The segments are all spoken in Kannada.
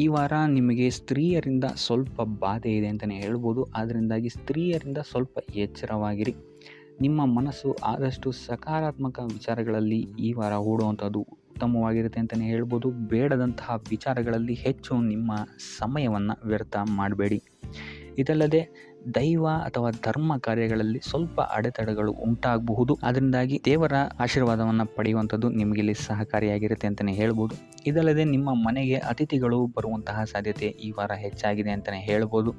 ಈ ವಾರ ನಿಮಗೆ ಸ್ತ್ರೀಯರಿಂದ ಸ್ವಲ್ಪ ಬಾಧೆ ಇದೆ ಅಂತಲೇ ಹೇಳ್ಬೋದು. ಅದರಿಂದಾಗಿ ಸ್ತ್ರೀಯರಿಂದ ಸ್ವಲ್ಪ ಎಚ್ಚರವಾಗಿರಿ. ನಿಮ್ಮ ಮನಸ್ಸು ಆದಷ್ಟು ಸಕಾರಾತ್ಮಕ ವಿಚಾರಗಳಲ್ಲಿ ಈ ವಾರ ಹೂಡುವಂಥದ್ದು ಉತ್ತಮವಾಗಿರುತ್ತೆ ಅಂತಲೇ ಹೇಳ್ಬೋದು. ಬೇಡದಂತಹ ವಿಚಾರಗಳಲ್ಲಿ ಹೆಚ್ಚು ನಿಮ್ಮ ಸಮಯವನ್ನು ವ್ಯರ್ಥ ಮಾಡಬೇಡಿ. ಇದಲ್ಲದೆ ದೈವ ಅಥವಾ ಧರ್ಮ ಕಾರ್ಯಗಳಲ್ಲಿ ಸ್ವಲ್ಪ ಅಡೆತಡೆಗಳು ಉಂಟಾಗಬಹುದು. ಅದರಿಂದಾಗಿ ದೇವರ ಆಶೀರ್ವಾದವನ್ನು ಪಡೆಯುವಂಥದ್ದು ನಿಮಗೆ ಇಲ್ಲಿ ಸಹಕಾರಿಯಾಗಿರುತ್ತೆ ಅಂತಲೇ ಹೇಳ್ಬೋದು. ಇದಲ್ಲದೆ ನಿಮ್ಮ ಮನೆಗೆ ಅತಿಥಿಗಳು ಬರುವಂತಹ ಸಾಧ್ಯತೆ ಈ ವಾರ ಹೆಚ್ಚಾಗಿದೆ ಅಂತಲೇ ಹೇಳ್ಬೋದು.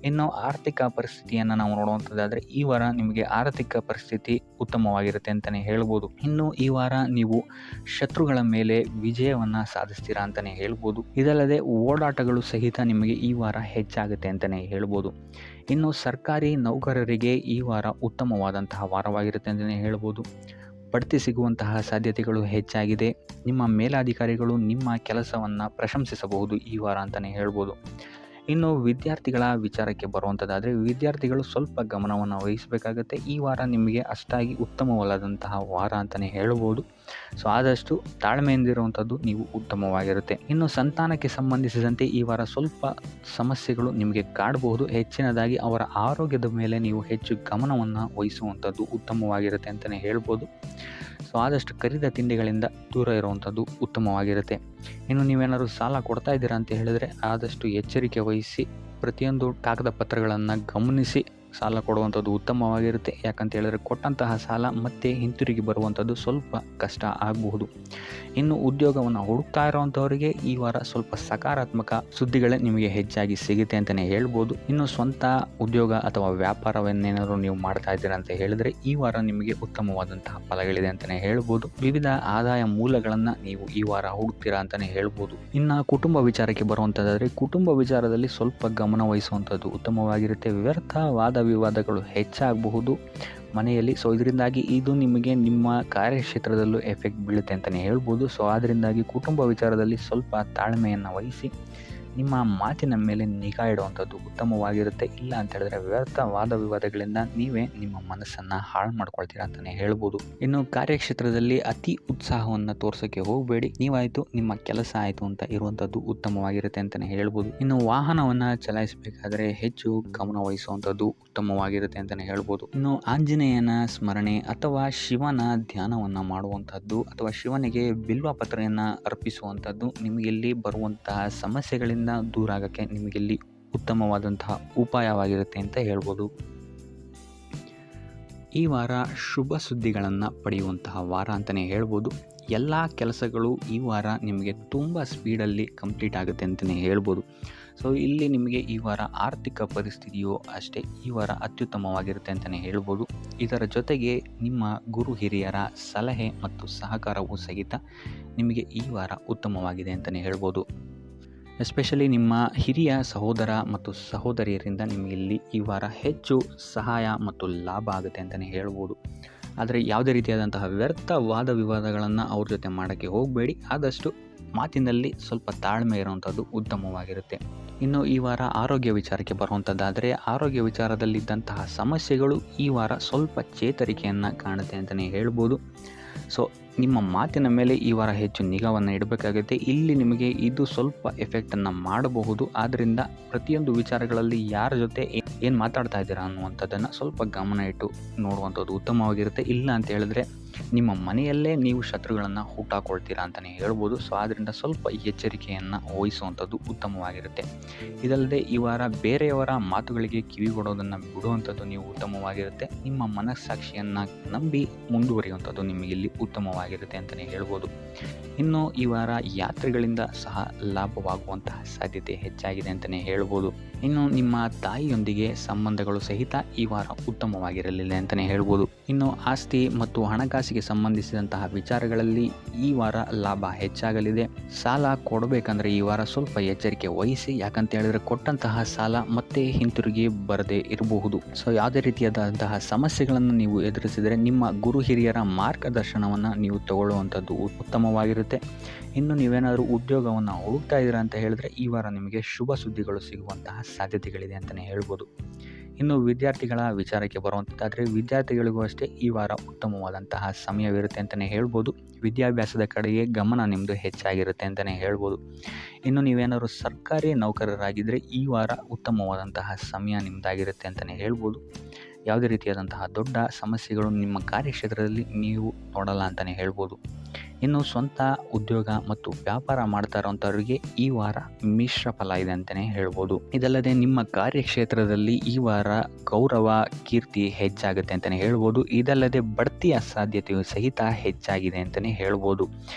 ಇನ್ನು ಆರ್ಥಿಕ ಪರಿಸ್ಥಿತಿಯನ್ನು ನಾವು ನೋಡುವಂಥದ್ದಾದರೆ ಈ ವಾರ ನಿಮಗೆ ಆರ್ಥಿಕ ಪರಿಸ್ಥಿತಿ ಉತ್ತಮವಾಗಿರುತ್ತೆ ಅಂತಲೇ ಹೇಳ್ಬೋದು. ಇನ್ನು ಈ ವಾರ ನೀವು ಶತ್ರುಗಳ ಮೇಲೆ ವಿಜಯವನ್ನು ಸಾಧಿಸ್ತೀರಾ ಅಂತಲೇ ಹೇಳ್ಬೋದು. ಇದಲ್ಲದೆ ಓಡಾಟಗಳು ಸಹಿತ ನಿಮಗೆ ಈ ವಾರ ಹೆಚ್ಚಾಗುತ್ತೆ ಅಂತಲೇ ಹೇಳ್ಬೋದು. ಇನ್ನು ಸರ್ಕಾರಿ ನೌಕರರಿಗೆ ಈ ವಾರ ಉತ್ತಮವಾದಂತಹ ವಾರವಾಗಿರುತ್ತೆ ಅಂತಲೇ ಹೇಳ್ಬೋದು. ಬಡ್ತಿ ಸಿಗುವಂತಹ ಸಾಧ್ಯತೆಗಳು ಹೆಚ್ಚಾಗಿದೆ. ನಿಮ್ಮ ಮೇಲಾಧಿಕಾರಿಗಳು ನಿಮ್ಮ ಕೆಲಸವನ್ನು ಪ್ರಶಂಸಿಸಬಹುದು ಈ ವಾರ ಅಂತಲೇ ಹೇಳ್ಬೋದು. ಇನ್ನು ವಿದ್ಯಾರ್ಥಿಗಳ ವಿಚಾರಕ್ಕೆ ಬರುವಂಥದ್ದಾದರೆ ವಿದ್ಯಾರ್ಥಿಗಳು ಸ್ವಲ್ಪ ಗಮನವನ್ನು ವಹಿಸಬೇಕಾಗುತ್ತೆ. ಈ ವಾರ ನಿಮಗೆ ಅಷ್ಟಾಗಿ ಉತ್ತಮವಲ್ಲದಂತಹ ವಾರ ಅಂತಲೇ ಹೇಳ್ಬೋದು. ಸೊ ಆದಷ್ಟು ತಾಳ್ಮೆಯಿಂದಿರುವಂಥದ್ದು ನೀವು ಉತ್ತಮವಾಗಿರುತ್ತೆ. ಇನ್ನು ಸಂತಾನಕ್ಕೆ ಸಂಬಂಧಿಸಿದಂತೆ ಈ ವಾರ ಸ್ವಲ್ಪ ಸಮಸ್ಯೆಗಳು ನಿಮಗೆ ಕಾಡಬಹುದು. ಹೆಚ್ಚಿನದಾಗಿ ಅವರ ಆರೋಗ್ಯದ ಮೇಲೆ ನೀವು ಹೆಚ್ಚು ಗಮನವನ್ನು ವಹಿಸುವಂಥದ್ದು ಉತ್ತಮವಾಗಿರುತ್ತೆ ಅಂತಲೇ ಹೇಳ್ಬೋದು. ಸೊ ಆದಷ್ಟು ಕರಿದ ತಿಂಡಿಗಳಿಂದ ದೂರ ಇರುವಂಥದ್ದು ಉತ್ತಮವಾಗಿರುತ್ತೆ. ಇನ್ನು ನೀವೇನಾದರೂ ಸಾಲ ಕೊಡ್ತಾ ಇದ್ದೀರಾ ಅಂತ ಹೇಳಿದರೆ ಆದಷ್ಟು ಎಚ್ಚರಿಕೆ ವಹಿಸಿ ಪ್ರತಿಯೊಂದು ಕಾಗದ ಪತ್ರಗಳನ್ನು ಗಮನಿಸಿ ಸಾಲ ಕೊಡುವಂಥದ್ದು ಉತ್ತಮವಾಗಿರುತ್ತೆ. ಯಾಕಂತ ಹೇಳಿದ್ರೆ ಕೊಟ್ಟಂತಹ ಸಾಲ ಮತ್ತೆ ಹಿಂತಿರುಗಿ ಬರುವಂಥದ್ದು ಸ್ವಲ್ಪ ಕಷ್ಟ ಆಗಬಹುದು. ಇನ್ನು ಉದ್ಯೋಗವನ್ನು ಹುಡುಕ್ತಾ ಇರೋವಂಥವರಿಗೆ ಈ ವಾರ ಸ್ವಲ್ಪ ಸಕಾರಾತ್ಮಕ ಸುದ್ದಿಗಳೇ ನಿಮಗೆ ಹೆಚ್ಚಾಗಿ ಸಿಗುತ್ತೆ ಅಂತಲೇ ಹೇಳ್ಬೋದು. ಇನ್ನು ಸ್ವಂತ ಉದ್ಯೋಗ ಅಥವಾ ವ್ಯಾಪಾರವನ್ನೇನಾದರೂ ನೀವು ಮಾಡ್ತಾ ಇದ್ದೀರಾ ಅಂತ ಹೇಳಿದರೆ ಈ ವಾರ ನಿಮಗೆ ಉತ್ತಮವಾದಂತಹ ಫಲಗಳಿದೆ ಅಂತಲೇ ಹೇಳ್ಬೋದು. ವಿವಿಧ ಆದಾಯ ಮೂಲಗಳನ್ನು ನೀವು ಈ ವಾರ ಹುಡುಕ್ತೀರಾ ಅಂತಲೇ ಹೇಳ್ಬೋದು. ಇನ್ನು ಕುಟುಂಬ ವಿಚಾರಕ್ಕೆ ಬರುವಂಥದ್ದಾದರೆ ಕುಟುಂಬ ವಿಚಾರದಲ್ಲಿ ಸ್ವಲ್ಪ ಗಮನ ವಹಿಸುವಂಥದ್ದು ಉತ್ತಮವಾಗಿರುತ್ತೆ. ವ್ಯರ್ಥ ವಾದ ವಿವಾದಗಳು ಹೆಚ್ಚಾಗಬಹುದು ಮನೆಯಲ್ಲಿ. ಸೊ ಇದರಿಂದಾಗಿ ಇದು ನಿಮಗೆ ನಿಮ್ಮ ಕಾರ್ಯಕ್ಷೇತ್ರದಲ್ಲೂ ಎಫೆಕ್ಟ್ ಬೀಳುತ್ತೆ ಅಂತಲೇ ಹೇಳ್ಬೋದು. ಸೊ ಅದರಿಂದಾಗಿ ಕುಟುಂಬ ವಿಚಾರದಲ್ಲಿ ಸ್ವಲ್ಪ ತಾಳ್ಮೆಯನ್ನು ವಹಿಸಿ ನಿಮ್ಮ ಮಾತಿನ ಮೇಲೆ ನಿಗಾ ಇಡುವಂಥದ್ದು ಉತ್ತಮವಾಗಿರುತ್ತೆ. ಇಲ್ಲ ಅಂತ ಹೇಳಿದ್ರೆ ವ್ಯರ್ಥ ವಾದ ವಿವಾದಗಳಿಂದ ನೀವೇ ನಿಮ್ಮ ಮನಸ್ಸನ್ನು ಹಾಳು ಮಾಡ್ಕೊಳ್ತೀರಾ ಅಂತಲೇ ಹೇಳ್ಬೋದು. ಇನ್ನು ಕಾರ್ಯಕ್ಷೇತ್ರದಲ್ಲಿ ಅತಿ ಉತ್ಸಾಹವನ್ನು ತೋರ್ಸೋಕ್ಕೆ ಹೋಗಬೇಡಿ. ನೀವಾಯಿತು ನಿಮ್ಮ ಕೆಲಸ ಆಯಿತು ಅಂತ ಇರುವಂಥದ್ದು ಉತ್ತಮವಾಗಿರುತ್ತೆ ಅಂತಲೇ ಹೇಳ್ಬೋದು. ಇನ್ನು ವಾಹನವನ್ನು ಚಲಾಯಿಸಬೇಕಾದ್ರೆ ಹೆಚ್ಚು ಗಮನ ವಹಿಸುವಂಥದ್ದು ಉತ್ತಮವಾಗಿರುತ್ತೆ ಅಂತಲೇ ಹೇಳ್ಬೋದು. ಇನ್ನು ಆಂಜನೇಯನ ಸ್ಮರಣೆ ಅಥವಾ ಶಿವನ ಧ್ಯಾನವನ್ನು ಮಾಡುವಂಥದ್ದು ಅಥವಾ ಶಿವನಿಗೆ ಬಿಲ್ವ ಪತ್ರೆಯನ್ನು ಅರ್ಪಿಸುವಂಥದ್ದು ನಿಮಗೆಲ್ಲಿ ಬರುವಂತಹ ಸಮಸ್ಯೆಗಳಿಂದ ದೂರ ಆಗೋಕ್ಕೆ ನಿಮಗೆಲ್ಲಿ ಉತ್ತಮವಾದಂತಹ ಉಪಾಯವಾಗಿರುತ್ತೆ ಅಂತ ಹೇಳ್ಬೋದು. ಈ ವಾರ ಶುಭ ಸುದ್ದಿಗಳನ್ನು ಪಡೆಯುವಂತಹ ವಾರ ಅಂತಲೇ ಹೇಳ್ಬೋದು. ಎಲ್ಲ ಕೆಲಸಗಳು ಈ ವಾರ ನಿಮಗೆ ತುಂಬ ಸ್ಪೀಡಲ್ಲಿ ಕಂಪ್ಲೀಟ್ ಆಗುತ್ತೆ ಅಂತಲೇ ಹೇಳ್ಬೋದು. ಸೊ ಇಲ್ಲಿ ನಿಮಗೆ ಈ ವಾರ ಆರ್ಥಿಕ ಪರಿಸ್ಥಿತಿಯು ಅಷ್ಟೇ ಈ ವಾರ ಅತ್ಯುತ್ತಮವಾಗಿರುತ್ತೆ ಅಂತಲೇ ಹೇಳ್ಬೋದು. ಇದರ ಜೊತೆಗೆ ನಿಮ್ಮ ಗುರು ಹಿರಿಯರ ಸಲಹೆ ಮತ್ತು ಸಹಕಾರವೂ ಸಹಿತ ನಿಮಗೆ ಈ ವಾರ ಉತ್ತಮವಾಗಿದೆ ಅಂತಲೇ ಹೇಳ್ಬೋದು. ಎಸ್ಪೆಷಲಿ ನಿಮ್ಮ ಹಿರಿಯ ಸಹೋದರ ಮತ್ತು ಸಹೋದರಿಯರಿಂದ ನಿಮಗೆ ಇಲ್ಲಿ ಈ ವಾರ ಹೆಚ್ಚು ಸಹಾಯ ಮತ್ತು ಲಾಭ ಆಗುತ್ತೆ ಅಂತಲೇ ಹೇಳ್ಬೋದು. ಆದರೆ ಯಾವುದೇ ರೀತಿಯಾದಂತಹ ವ್ಯರ್ಥ ವಾದ ವಿವಾದಗಳನ್ನು ಅವ್ರ ಜೊತೆ ಮಾಡೋಕ್ಕೆ ಹೋಗಬೇಡಿ. ಆದಷ್ಟು ಮಾತಿನಲ್ಲಿ ಸ್ವಲ್ಪ ತಾಳ್ಮೆ ಇರುವಂಥದ್ದು ಉತ್ತಮವಾಗಿರುತ್ತೆ. ಇನ್ನು ಈ ವಾರ ಆರೋಗ್ಯ ವಿಚಾರಕ್ಕೆ ಬರುವಂಥದ್ದಾದರೆ ಆರೋಗ್ಯ ವಿಚಾರದಲ್ಲಿದ್ದಂತಹ ಸಮಸ್ಯೆಗಳು ಈ ವಾರ ಸ್ವಲ್ಪ ಚೇತರಿಕೆಯನ್ನು ಕಾಣುತ್ತೆ ಅಂತಲೇ ಹೇಳ್ಬೋದು. ಸೊ ನಿಮ್ಮ ಮಾತಿನ ಮೇಲೆ ಈ ವಾರ ಹೆಚ್ಚು ನಿಗಾವನ್ನು ಇಡಬೇಕಾಗುತ್ತೆ. ಇಲ್ಲಿ ನಿಮಗೆ ಇದು ಸ್ವಲ್ಪ ಎಫೆಕ್ಟನ್ನು ಮಾಡಬಹುದು. ಆದ್ದರಿಂದ ಪ್ರತಿಯೊಂದು ವಿಚಾರಗಳಲ್ಲಿ ಯಾರ ಜೊತೆ ಏನು ಮಾತಾಡ್ತಾ ಇದ್ದೀರಾ ಅನ್ನುವಂಥದ್ದನ್ನು ಸ್ವಲ್ಪ ಗಮನ ಇಟ್ಟು ನೋಡುವಂಥದ್ದು ಉತ್ತಮವಾಗಿರುತ್ತೆ. ಇಲ್ಲ ಅಂತ ಹೇಳಿದ್ರೆ ನಿಮ್ಮ ಮನೆಯಲ್ಲೇ ನೀವು ಶತ್ರುಗಳನ್ನು ಹುಟ್ಟಾಕೊಳ್ತೀರಾ ಅಂತಲೇ ಹೇಳ್ಬೋದು. ಸೊ ಆದ್ದರಿಂದ ಸ್ವಲ್ಪ ಎಚ್ಚರಿಕೆಯನ್ನು ವಹಿಸುವಂಥದ್ದು ಉತ್ತಮವಾಗಿರುತ್ತೆ. ಇದಲ್ಲದೆ ಈ ವಾರ ಬೇರೆಯವರ ಮಾತುಗಳಿಗೆ ಕಿವಿಗೊಡೋದನ್ನು ಬಿಡುವಂಥದ್ದು ನೀವು ಉತ್ತಮವಾಗಿರುತ್ತೆ. ನಿಮ್ಮ ಮನಸ್ಸಾಕ್ಷಿಯನ್ನು ನಂಬಿ ಮುಂದುವರಿಯುವಂಥದ್ದು ನಿಮಗೆ ಇಲ್ಲಿ ಉತ್ತಮವಾಗಿರುತ್ತೆ ಅಂತಲೇ ಹೇಳ್ಬೋದು. ಇನ್ನು ಈ ವಾರ ಯಾತ್ರೆಗಳಿಂದ ಸಹ ಲಾಭವಾಗುವಂತಹ ಸಾಧ್ಯತೆ ಹೆಚ್ಚಾಗಿದೆ ಅಂತಲೇ ಹೇಳ್ಬೋದು. ಇನ್ನು ನಿಮ್ಮ ತಾಯಿಯೊಂದಿಗೆ ಸಂಬಂಧಗಳು ಸಹಿತ ಈ ವಾರ ಉತ್ತಮವಾಗಿರಲಿಲ್ಲ ಅಂತಲೇ ಹೇಳ್ಬೋದು. ಇನ್ನು ಆಸ್ತಿ ಮತ್ತು ಹಣಕಾಸಿಗೆ ಸಂಬಂಧಿಸಿದಂತಹ ವಿಚಾರಗಳಲ್ಲಿ ಈ ವಾರ ಲಾಭ ಹೆಚ್ಚಾಗಲಿದೆ. ಸಾಲ ಕೊಡಬೇಕಂದ್ರೆ ಈ ವಾರ ಸ್ವಲ್ಪ ಎಚ್ಚರಿಕೆ ವಹಿಸಿ. ಯಾಕಂತ ಹೇಳಿದ್ರೆ ಕೊಟ್ಟಂತಹ ಸಾಲ ಮತ್ತೆ ಹಿಂತಿರುಗಿ ಬರದೇ ಇರಬಹುದು. ಸೊ ಯಾವುದೇ ರೀತಿಯಾದಂತಹ ಸಮಸ್ಯೆಗಳನ್ನು ನೀವು ಎದುರಿಸಿದರೆ ನಿಮ್ಮ ಗುರು ಹಿರಿಯರ ಮಾರ್ಗದರ್ಶನವನ್ನು ನೀವು ತಗೊಳ್ಳುವಂಥದ್ದು ಉತ್ತಮವಾಗಿರುತ್ತೆ. ಇನ್ನು ನೀವೇನಾದರೂ ಉದ್ಯೋಗವನ್ನು ಹುಡುಕ್ತಾ ಇದ್ದೀರಾ ಅಂತ ಹೇಳಿದ್ರೆ ಈ ವಾರ ನಿಮಗೆ ಶುಭ ಸುದ್ದಿಗಳು ಸಿಗುವಂತಹ ಸಾಧ್ಯತೆಗಳಿದೆ ಅಂತಲೇ ಹೇಳ್ಬೋದು. ಇನ್ನು ವಿದ್ಯಾರ್ಥಿಗಳ ವಿಚಾರಕ್ಕೆ ಬರುವಂಥದ್ದಾದರೆ ವಿದ್ಯಾರ್ಥಿಗಳಿಗೂ ಅಷ್ಟೇ ಈ ವಾರ ಉತ್ತಮವಾದಂತಹ ಸಮಯವಿರುತ್ತೆ ಅಂತಲೇ ಹೇಳ್ಬೋದು. ವಿದ್ಯಾಭ್ಯಾಸದ ಕಡೆಗೆ ಗಮನ ನಿಮ್ಮದು ಹೆಚ್ಚಾಗಿರುತ್ತೆ ಅಂತಲೇ ಹೇಳ್ಬೋದು. ಇನ್ನು ನೀವೇನಾದ್ರು ಸರ್ಕಾರಿ ನೌಕರರಾಗಿದ್ದರೆ ಈ ವಾರ ಉತ್ತಮವಾದಂತಹ ಸಮಯ ನಿಮ್ಮದಾಗಿರುತ್ತೆ ಅಂತಲೇ ಹೇಳ್ಬೋದು. ಯಾವುದೇ ರೀತಿಯಾದಂತಹ ದೊಡ್ಡ ಸಮಸ್ಯೆಗಳು ನಿಮ್ಮ ಕಾರ್ಯಕ್ಷೇತ್ರದಲ್ಲಿ ನೀವು ನೋಡಲ್ಲ ಅಂತಲೇ ಹೇಳ್ಬೋದು. ಇನ್ನು ಸ್ವಂತ ಉದ್ಯೋಗ ಮತ್ತು ವ್ಯಾಪಾರ ಮಾಡ್ತಾ ಇರೋಂಥವ್ರಿಗೆ ಈ ವಾರ ಮಿಶ್ರ ಫಲ ಇದೆ ಅಂತಲೇ ಹೇಳ್ಬೋದು. ಇದಲ್ಲದೆ ನಿಮ್ಮ ಕಾರ್ಯಕ್ಷೇತ್ರದಲ್ಲಿ ಈ ವಾರ ಗೌರವ ಕೀರ್ತಿ ಹೆಚ್ಚಾಗುತ್ತೆ ಅಂತಲೇ ಹೇಳ್ಬೋದು. ಇದಲ್ಲದೆ ಬಡ್ತಿಯ ಸಾಧ್ಯತೆಯು ಸಹಿತ ಹೆಚ್ಚಾಗಿದೆ ಅಂತಲೇ ಹೇಳ್ಬೋದು.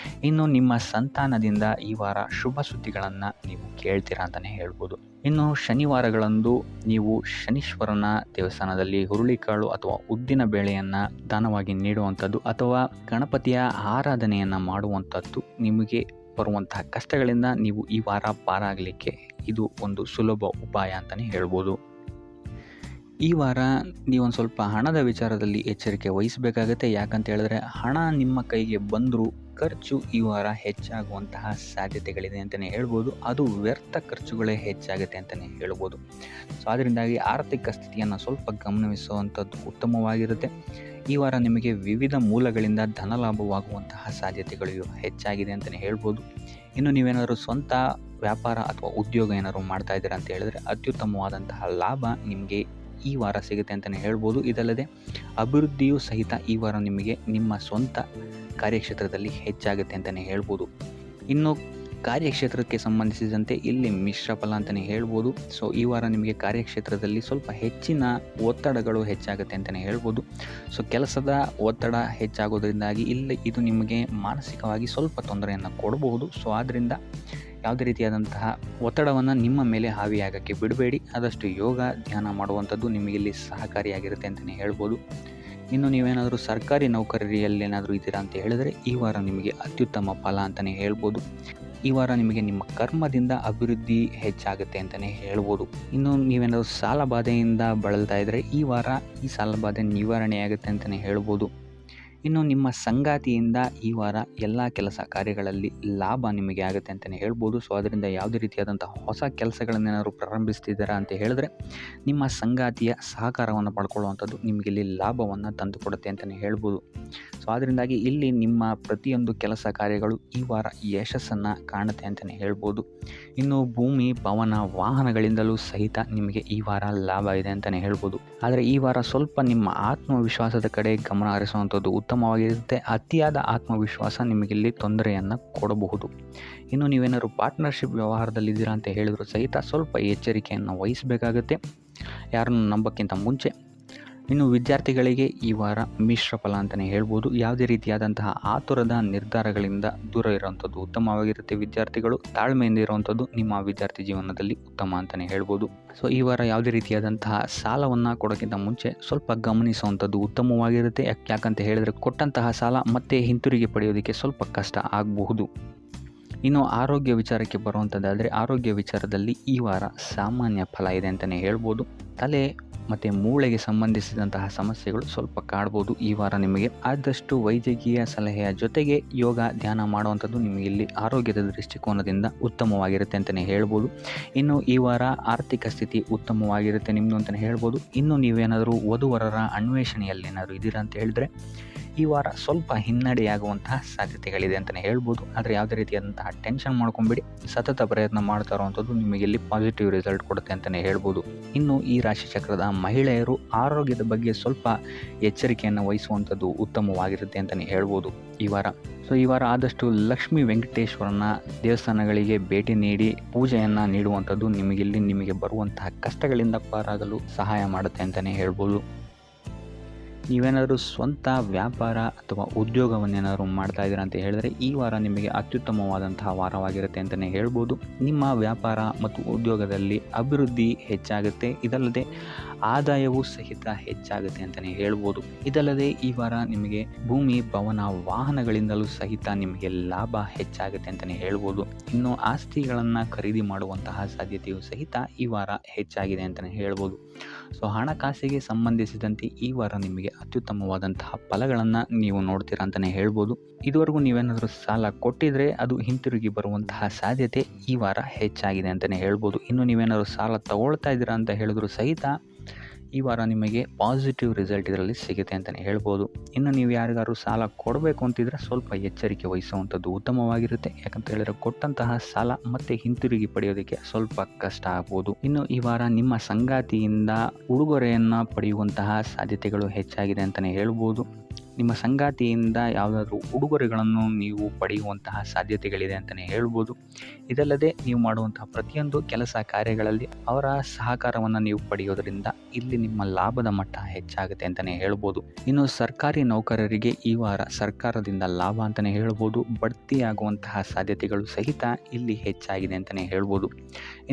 ಇನ್ನು ನಿಮ್ಮ ಸಂತಾನದಿಂದ ಈ ವಾರ ಶುಭ ಸುದ್ದಿಗಳನ್ನು ನೀವು ಕೇಳ್ತೀರಾ ಅಂತಲೇ ಹೇಳ್ಬೋದು. ಇನ್ನು ಶನಿವಾರಗಳಂದು ನೀವು ಶನೀಶ್ವರನ ದೇವಸ್ಥಾನದಲ್ಲಿ ಹುರುಳಿಕಾಳು ಅಥವಾ ಉದ್ದಿನ ಬೇಳೆಯನ್ನು ದಾನವಾಗಿ ನೀಡುವಂಥದ್ದು ಅಥವಾ ಗಣಪತಿಯ ಆರಾಧನೆಯನ್ನು ಮಾಡುವಂಥದ್ದು ನಿಮಗೆ ಬರುವಂತಹ ಕಷ್ಟಗಳಿಂದ ನೀವು ಈ ವಾರ ಪಾರಾಗಲಿಕ್ಕೆ ಇದು ಒಂದು ಸುಲಭ ಉಪಾಯ ಅಂತಲೇ ಹೇಳ್ಬೋದು. ಈ ವಾರ ನೀವೊಂದು ಸ್ವಲ್ಪ ಹಣದ ವಿಚಾರದಲ್ಲಿ ಎಚ್ಚರಿಕೆ ವಹಿಸಬೇಕಾಗತ್ತೆ. ಯಾಕಂತ ಹೇಳಿದ್ರೆ ಹಣ ನಿಮ್ಮ ಕೈಗೆ ಬಂದರೂ ಖರ್ಚು ಈ ವಾರ ಹೆಚ್ಚಾಗುವಂತಹ ಸಾಧ್ಯತೆಗಳಿದೆ ಅಂತಲೇ ಹೇಳ್ಬೋದು. ಅದು ವ್ಯರ್ಥ ಖರ್ಚುಗಳೇ ಹೆಚ್ಚಾಗುತ್ತೆ ಅಂತಲೇ ಹೇಳ್ಬೋದು. ಸೊ ಅದರಿಂದಾಗಿ ಆರ್ಥಿಕ ಸ್ಥಿತಿಯನ್ನು ಸ್ವಲ್ಪ ಗಮನಿಸುವಂಥದ್ದು ಉತ್ತಮವಾಗಿರುತ್ತೆ. ಈ ವಾರ ನಿಮಗೆ ವಿವಿಧ ಮೂಲಗಳಿಂದ ಧನಲಾಭವಾಗುವಂತಹ ಸಾಧ್ಯತೆಗಳು ಹೆಚ್ಚಾಗಿದೆ ಅಂತಲೇ ಹೇಳ್ಬೋದು. ಇನ್ನು ನೀವೇನಾದರೂ ಸ್ವಂತ ವ್ಯಾಪಾರ ಅಥವಾ ಉದ್ಯೋಗ ಏನಾದರೂ ಮಾಡ್ತಾ ಇದ್ದೀರಾ ಅಂತ ಹೇಳಿದ್ರೆ ಅತ್ಯುತ್ತಮವಾದಂತಹ ಲಾಭ ನಿಮಗೆ ಈ ವಾರ ಸಿಗುತ್ತೆ ಅಂತಲೇ ಹೇಳ್ಬೋದು. ಇದಲ್ಲದೆ ಅಭಿವೃದ್ಧಿಯೂ ಸಹಿತ ಈ ವಾರ ನಿಮಗೆ ನಿಮ್ಮ ಸ್ವಂತ ಕಾರ್ಯಕ್ಷೇತ್ರದಲ್ಲಿ ಹೆಚ್ಚಾಗುತ್ತೆ ಅಂತಲೇ ಹೇಳ್ಬೋದು. ಇನ್ನು ಕಾರ್ಯಕ್ಷೇತ್ರಕ್ಕೆ ಸಂಬಂಧಿಸಿದಂತೆ ಇಲ್ಲಿ ಮಿಶ್ರ ಫಲ ಅಂತಲೇ ಹೇಳ್ಬೋದು. ಸೊ ಈ ವಾರ ನಿಮಗೆ ಕಾರ್ಯಕ್ಷೇತ್ರದಲ್ಲಿ ಸ್ವಲ್ಪ ಹೆಚ್ಚಿನ ಒತ್ತಡಗಳು ಹೆಚ್ಚಾಗುತ್ತೆ ಅಂತಲೇ ಹೇಳ್ಬೋದು. ಸೊ ಕೆಲಸದ ಒತ್ತಡ ಹೆಚ್ಚಾಗೋದ್ರಿಂದಾಗಿ ಇಲ್ಲಿ ಇದು ನಿಮಗೆ ಮಾನಸಿಕವಾಗಿ ಸ್ವಲ್ಪ ತೊಂದರೆಯನ್ನು ಕೊಡಬಹುದು. ಸೊ ಆದ್ದರಿಂದ ಯಾವುದೇ ರೀತಿಯಾದಂತಹ ಒತ್ತಡವನ್ನು ನಿಮ್ಮ ಮೇಲೆ ಹಾವಿಯಾಗಕ್ಕೆ ಬಿಡಬೇಡಿ. ಆದಷ್ಟು ಯೋಗ ಧ್ಯಾನ ಮಾಡುವಂಥದ್ದು ನಿಮಗೆ ಇಲ್ಲಿ ಸಹಕಾರಿಯಾಗಿರುತ್ತೆ ಅಂತಲೇ ಹೇಳ್ಬೋದು. ಇನ್ನು ನೀವೇನಾದರೂ ಸರ್ಕಾರಿ ನೌಕರಿಯಲ್ಲೇನಾದರೂ ಇದ್ದೀರಾ ಅಂತ ಹೇಳಿದರೆ ಈ ವಾರ ನಿಮಗೆ ಅತ್ಯುತ್ತಮ ಫಲ ಅಂತಲೇ ಹೇಳ್ಬೋದು. ಈ ವಾರ ನಿಮಗೆ ನಿಮ್ಮ ಕರ್ಮದಿಂದ ಅಭಿವೃದ್ಧಿ ಹೆಚ್ಚಾಗುತ್ತೆ ಅಂತಲೇ ಹೇಳ್ಬೋದು. ಇನ್ನು ನೀವೇನಾದರೂ ಸಾಲ ಬಾಧೆಯಿಂದ ಬಳಲ್ತಾ ಇದ್ದರೆ ಈ ವಾರ ಈ ಸಾಲ ಬಾಧೆ ನಿವಾರಣೆಯಾಗುತ್ತೆ ಅಂತಲೇ ಹೇಳ್ಬೋದು. ಇನ್ನು ನಿಮ್ಮ ಸಂಗಾತಿಯಿಂದ ಈ ವಾರ ಎಲ್ಲ ಕೆಲಸ ಕಾರ್ಯಗಳಲ್ಲಿ ಲಾಭ ನಿಮಗೆ ಆಗುತ್ತೆ ಅಂತಲೇ ಹೇಳ್ಬೋದು. ಸೊ ಅದರಿಂದ ಯಾವುದೇ ರೀತಿಯಾದಂಥ ಹೊಸ ಕೆಲಸಗಳನ್ನೇನಾದ್ರು ಪ್ರಾರಂಭಿಸ್ತಿದ್ದೀರಾ ಅಂತ ಹೇಳಿದ್ರೆ ನಿಮ್ಮ ಸಂಗಾತಿಯ ಸಹಕಾರವನ್ನು ಪಡ್ಕೊಳ್ಳುವಂಥದ್ದು ನಿಮಗೆ ಇಲ್ಲಿ ಲಾಭವನ್ನು ತಂದುಕೊಡುತ್ತೆ ಅಂತಲೇ ಹೇಳ್ಬೋದು. ಸೊ ಅದರಿಂದಾಗಿ ಇಲ್ಲಿ ನಿಮ್ಮ ಪ್ರತಿಯೊಂದು ಕೆಲಸ ಕಾರ್ಯಗಳು ಈ ವಾರ ಯಶಸ್ಸನ್ನು ಕಾಣುತ್ತೆ ಅಂತಲೇ ಹೇಳ್ಬೋದು. ಇನ್ನು ಭೂಮಿ ಭವನ ವಾಹನಗಳಿಂದಲೂ ಸಹಿತ ನಿಮಗೆ ಈ ವಾರ ಲಾಭ ಇದೆ ಅಂತಲೇ ಹೇಳ್ಬೋದು. ಆದರೆ ಈ ವಾರ ಸ್ವಲ್ಪ ನಿಮ್ಮ ಆತ್ಮವಿಶ್ವಾಸದ ಕಡೆ ಗಮನ ಹರಿಸುವಂಥದ್ದು ಉತ್ತಮವಾಗಿರುತ್ತೆ. ಅತಿಯಾದ ಆತ್ಮವಿಶ್ವಾಸ ನಿಮಗಿಲ್ಲಿ ತೊಂದರೆಯನ್ನು ಕೊಡಬಹುದು. ಇನ್ನು ನೀವೇನಾದ್ರು ಪಾರ್ಟ್ನರ್ಶಿಪ್ ವ್ಯವಹಾರದಲ್ಲಿದ್ದೀರಾ ಅಂತ ಹೇಳಿದ್ರು ಸಹಿತ ಸ್ವಲ್ಪ ಎಚ್ಚರಿಕೆಯನ್ನು ವಹಿಸಬೇಕಾಗುತ್ತೆ ಯಾರನ್ನು ನಂಬೋಕ್ಕಿಂತ ಮುಂಚೆ. ಇನ್ನು ವಿದ್ಯಾರ್ಥಿಗಳಿಗೆ ಈ ವಾರ ಮಿಶ್ರ ಫಲ ಅಂತಲೇ ಹೇಳ್ಬೋದು. ಯಾವುದೇ ರೀತಿಯಾದಂತಹ ಆತುರದ ನಿರ್ಧಾರಗಳಿಂದ ದೂರ ಇರುವಂಥದ್ದು ಉತ್ತಮವಾಗಿರುತ್ತೆ. ವಿದ್ಯಾರ್ಥಿಗಳು ತಾಳ್ಮೆಯಿಂದ ಇರುವಂಥದ್ದು ನಿಮ್ಮ ವಿದ್ಯಾರ್ಥಿ ಜೀವನದಲ್ಲಿ ಉತ್ತಮ ಅಂತಲೇ ಹೇಳ್ಬೋದು. ಸೊ ಈ ವಾರ ಯಾವುದೇ ರೀತಿಯಾದಂತಹ ಸಾಲವನ್ನು ಕೊಡೋಕ್ಕಿಂತ ಮುಂಚೆ ಸ್ವಲ್ಪ ಗಮನಿಸುವಂಥದ್ದು ಉತ್ತಮವಾಗಿರುತ್ತೆ. ಯಾಕಂತ ಹೇಳಿದರೆ ಕೊಟ್ಟಂತಹ ಸಾಲ ಮತ್ತೆ ಹಿಂತಿರುಗಿ ಪಡೆಯೋದಕ್ಕೆ ಸ್ವಲ್ಪ ಕಷ್ಟ ಆಗಬಹುದು. ಇನ್ನು ಆರೋಗ್ಯ ವಿಚಾರಕ್ಕೆ ಬರುವಂಥದ್ದಾದರೆ ಆರೋಗ್ಯ ವಿಚಾರದಲ್ಲಿ ಈ ವಾರ ಸಾಮಾನ್ಯ ಫಲ ಇದೆ ಅಂತಲೇ ಹೇಳ್ಬೋದು. ತಲೆ ಮತ್ತು ಮೂಳೆಗೆ ಸಂಬಂಧಿಸಿದಂತಹ ಸಮಸ್ಯೆಗಳು ಸ್ವಲ್ಪ ಕಾಡ್ಬೋದು ಈ ವಾರ ನಿಮಗೆ. ಆದಷ್ಟು ವೈದ್ಯಕೀಯ ಸಲಹೆಯ ಜೊತೆಗೆ ಯೋಗ ಧ್ಯಾನ ಮಾಡುವಂಥದ್ದು ನಿಮಗೆ ಇಲ್ಲಿ ಆರೋಗ್ಯದ ದೃಷ್ಟಿಕೋನದಿಂದ ಉತ್ತಮವಾಗಿರುತ್ತೆ ಅಂತಲೇ ಹೇಳ್ಬೋದು. ಇನ್ನು ಈ ವಾರ ಆರ್ಥಿಕ ಸ್ಥಿತಿ ಉತ್ತಮವಾಗಿರುತ್ತೆ ನಿಮ್ಮದು ಅಂತಲೇ ಹೇಳ್ಬೋದು. ಇನ್ನು ನೀವೇನಾದರೂ ವಧುವರರ ಅನ್ವೇಷಣೆಯಲ್ಲಿ ಏನಾದರೂ ಇದ್ದೀರಾ ಅಂತ ಹೇಳಿದ್ರೆ ಈ ವಾರ ಸ್ವಲ್ಪ ಹಿನ್ನಡೆಯಾಗುವಂತಹ ಸಾಧ್ಯತೆಗಳಿದೆ ಅಂತಲೇ ಹೇಳ್ಬೋದು. ಆದರೆ ಯಾವುದೇ ರೀತಿಯಾದಂತಹ ಟೆನ್ಷನ್ ಮಾಡ್ಕೊಂಬಿಡಿ. ಸತತ ಪ್ರಯತ್ನ ಮಾಡ್ತಾ ಇರುವಂಥದ್ದು ನಿಮಗೆ ಇಲ್ಲಿ ಪಾಸಿಟಿವ್ ರಿಸಲ್ಟ್ ಕೊಡುತ್ತೆ ಅಂತಲೇ ಹೇಳ್ಬೋದು. ಇನ್ನು ಈ ರಾಶಿ ಚಕ್ರದ ಮಹಿಳೆಯರು ಆರೋಗ್ಯದ ಬಗ್ಗೆ ಸ್ವಲ್ಪ ಎಚ್ಚರಿಕೆಯನ್ನು ವಹಿಸುವಂಥದ್ದು ಉತ್ತಮವಾಗಿರುತ್ತೆ ಅಂತಲೇ ಹೇಳ್ಬೋದು ಈ ವಾರ. ಸೊ ಈ ವಾರ ಆದಷ್ಟು ಲಕ್ಷ್ಮೀ ವೆಂಕಟೇಶ್ವರನ ದೇವಸ್ಥಾನಗಳಿಗೆ ಭೇಟಿ ನೀಡಿ ಪೂಜೆಯನ್ನು ನೀಡುವಂಥದ್ದು ನಿಮಗೆ ಬರುವಂತಹ ಕಷ್ಟಗಳಿಂದ ಪಾರಾಗಲು ಸಹಾಯ ಮಾಡುತ್ತೆ ಅಂತಲೇ ಹೇಳ್ಬೋದು. ನೀವೇನಾದರೂ ಸ್ವಂತ ವ್ಯಾಪಾರ ಅಥವಾ ಉದ್ಯೋಗವನ್ನೇನಾದರೂ ಮಾಡ್ತಾ ಇದ್ದೀರಾ ಅಂತ ಹೇಳಿದ್ರೆ ಈ ವಾರ ನಿಮಗೆ ಅತ್ಯುತ್ತಮವಾದಂತಹ ವಾರವಾಗಿರುತ್ತೆ ಅಂತಲೇ ಹೇಳ್ಬೋದು. ನಿಮ್ಮ ವ್ಯಾಪಾರ ಮತ್ತು ಉದ್ಯೋಗದಲ್ಲಿ ಅಭಿವೃದ್ಧಿ ಹೆಚ್ಚಾಗುತ್ತೆ. ಇದಲ್ಲದೆ ಆದಾಯವೂ ಸಹಿತ ಹೆಚ್ಚಾಗುತ್ತೆ ಅಂತಲೇ ಹೇಳ್ಬೋದು. ಇದಲ್ಲದೆ ಈ ವಾರ ನಿಮಗೆ ಭೂಮಿ ಭವನ ವಾಹನಗಳಿಂದಲೂ ಸಹಿತ ನಿಮಗೆ ಲಾಭ ಹೆಚ್ಚಾಗುತ್ತೆ ಅಂತಲೇ ಹೇಳ್ಬೋದು. ಇನ್ನು ಆಸ್ತಿಗಳನ್ನು ಖರೀದಿ ಮಾಡುವಂತಹ ಸಾಧ್ಯತೆಯೂ ಸಹಿತ ಈ ವಾರ ಹೆಚ್ಚಾಗಿದೆ ಅಂತಲೇ ಹೇಳ್ಬೋದು. ಸೊ ಹಣಕಾಸಿಗೆ ಸಂಬಂಧಿಸಿದಂತೆ ಈ ವಾರ ನಿಮಗೆ ಅತ್ಯುತ್ತಮವಾದಂತಹ ಫಲಗಳನ್ನು ನೀವು ನೋಡ್ತೀರಾ ಅಂತಲೇ ಹೇಳ್ಬೋದು. ಇದುವರೆಗೂ ನೀವೇನಾದರೂ ಸಾಲ ಕೊಟ್ಟಿದ್ರೆ ಅದು ಹಿಂತಿರುಗಿ ಬರುವಂತಹ ಸಾಧ್ಯತೆ ಈ ವಾರ ಹೆಚ್ಚಾಗಿದೆ ಅಂತಲೇ ಹೇಳ್ಬೋದು. ಇನ್ನು ನೀವೇನಾದರೂ ಸಾಲ ತಗೊಳ್ತಾ ಇದ್ದೀರಾ ಅಂತ ಹೇಳಿದ್ರು ಸಹಿತ ಈ ವಾರ ನಿಮಗೆ ಪಾಸಿಟಿವ್ ರಿಸಲ್ಟ್ ಇದರಲ್ಲಿ ಸಿಗುತ್ತೆ ಅಂತಲೇ ಹೇಳ್ಬೋದು. ಇನ್ನು ನೀವು ಯಾರಿಗಾದ್ರು ಸಾಲ ಕೊಡಬೇಕು ಅಂತಿದ್ರೆ ಸ್ವಲ್ಪ ಎಚ್ಚರಿಕೆ ವಹಿಸುವಂಥದ್ದು ಉತ್ತಮವಾಗಿರುತ್ತೆ. ಯಾಕಂತ ಹೇಳಿದ್ರೆ ಕೊಟ್ಟಂತಹ ಸಾಲ ಮತ್ತೆ ಹಿಂತಿರುಗಿ ಪಡೆಯೋದಕ್ಕೆ ಸ್ವಲ್ಪ ಕಷ್ಟ ಆಗ್ಬೋದು. ಇನ್ನು ಈ ವಾರ ನಿಮ್ಮ ಸಂಗಾತಿಯಿಂದ ಉಡುಗೊರೆಯನ್ನು ಪಡೆಯುವಂತಹ ಸಾಧ್ಯತೆಗಳು ಹೆಚ್ಚಾಗಿದೆ ಅಂತಲೇ ಹೇಳ್ಬೋದು. ನಿಮ್ಮ ಸಂಗಾತಿಯಿಂದ ಯಾವುದಾದ್ರೂ ಉಡುಗೊರೆಗಳನ್ನು ನೀವು ಪಡೆಯುವಂತಹ ಸಾಧ್ಯತೆಗಳಿದೆ ಅಂತಲೇ ಹೇಳ್ಬೋದು. ಇದಲ್ಲದೆ ನೀವು ಮಾಡುವಂತಹ ಪ್ರತಿಯೊಂದು ಕೆಲಸ ಕಾರ್ಯಗಳಲ್ಲಿ ಅವರ ಸಹಕಾರವನ್ನು ನೀವು ಪಡೆಯೋದರಿಂದ ಇಲ್ಲಿ ನಿಮ್ಮ ಲಾಭದ ಮಟ್ಟ ಹೆಚ್ಚಾಗುತ್ತೆ ಅಂತಲೇ ಹೇಳ್ಬೋದು. ಇನ್ನು ಸರ್ಕಾರಿ ನೌಕರರಿಗೆ ಈ ವಾರ ಸರ್ಕಾರದಿಂದ ಲಾಭ ಅಂತಲೇ ಹೇಳ್ಬೋದು. ಬಡ್ತಿಯಾಗುವಂತಹ ಸಾಧ್ಯತೆಗಳು ಸಹಿತ ಇಲ್ಲಿ ಹೆಚ್ಚಾಗಿದೆ ಅಂತಲೇ ಹೇಳ್ಬೋದು.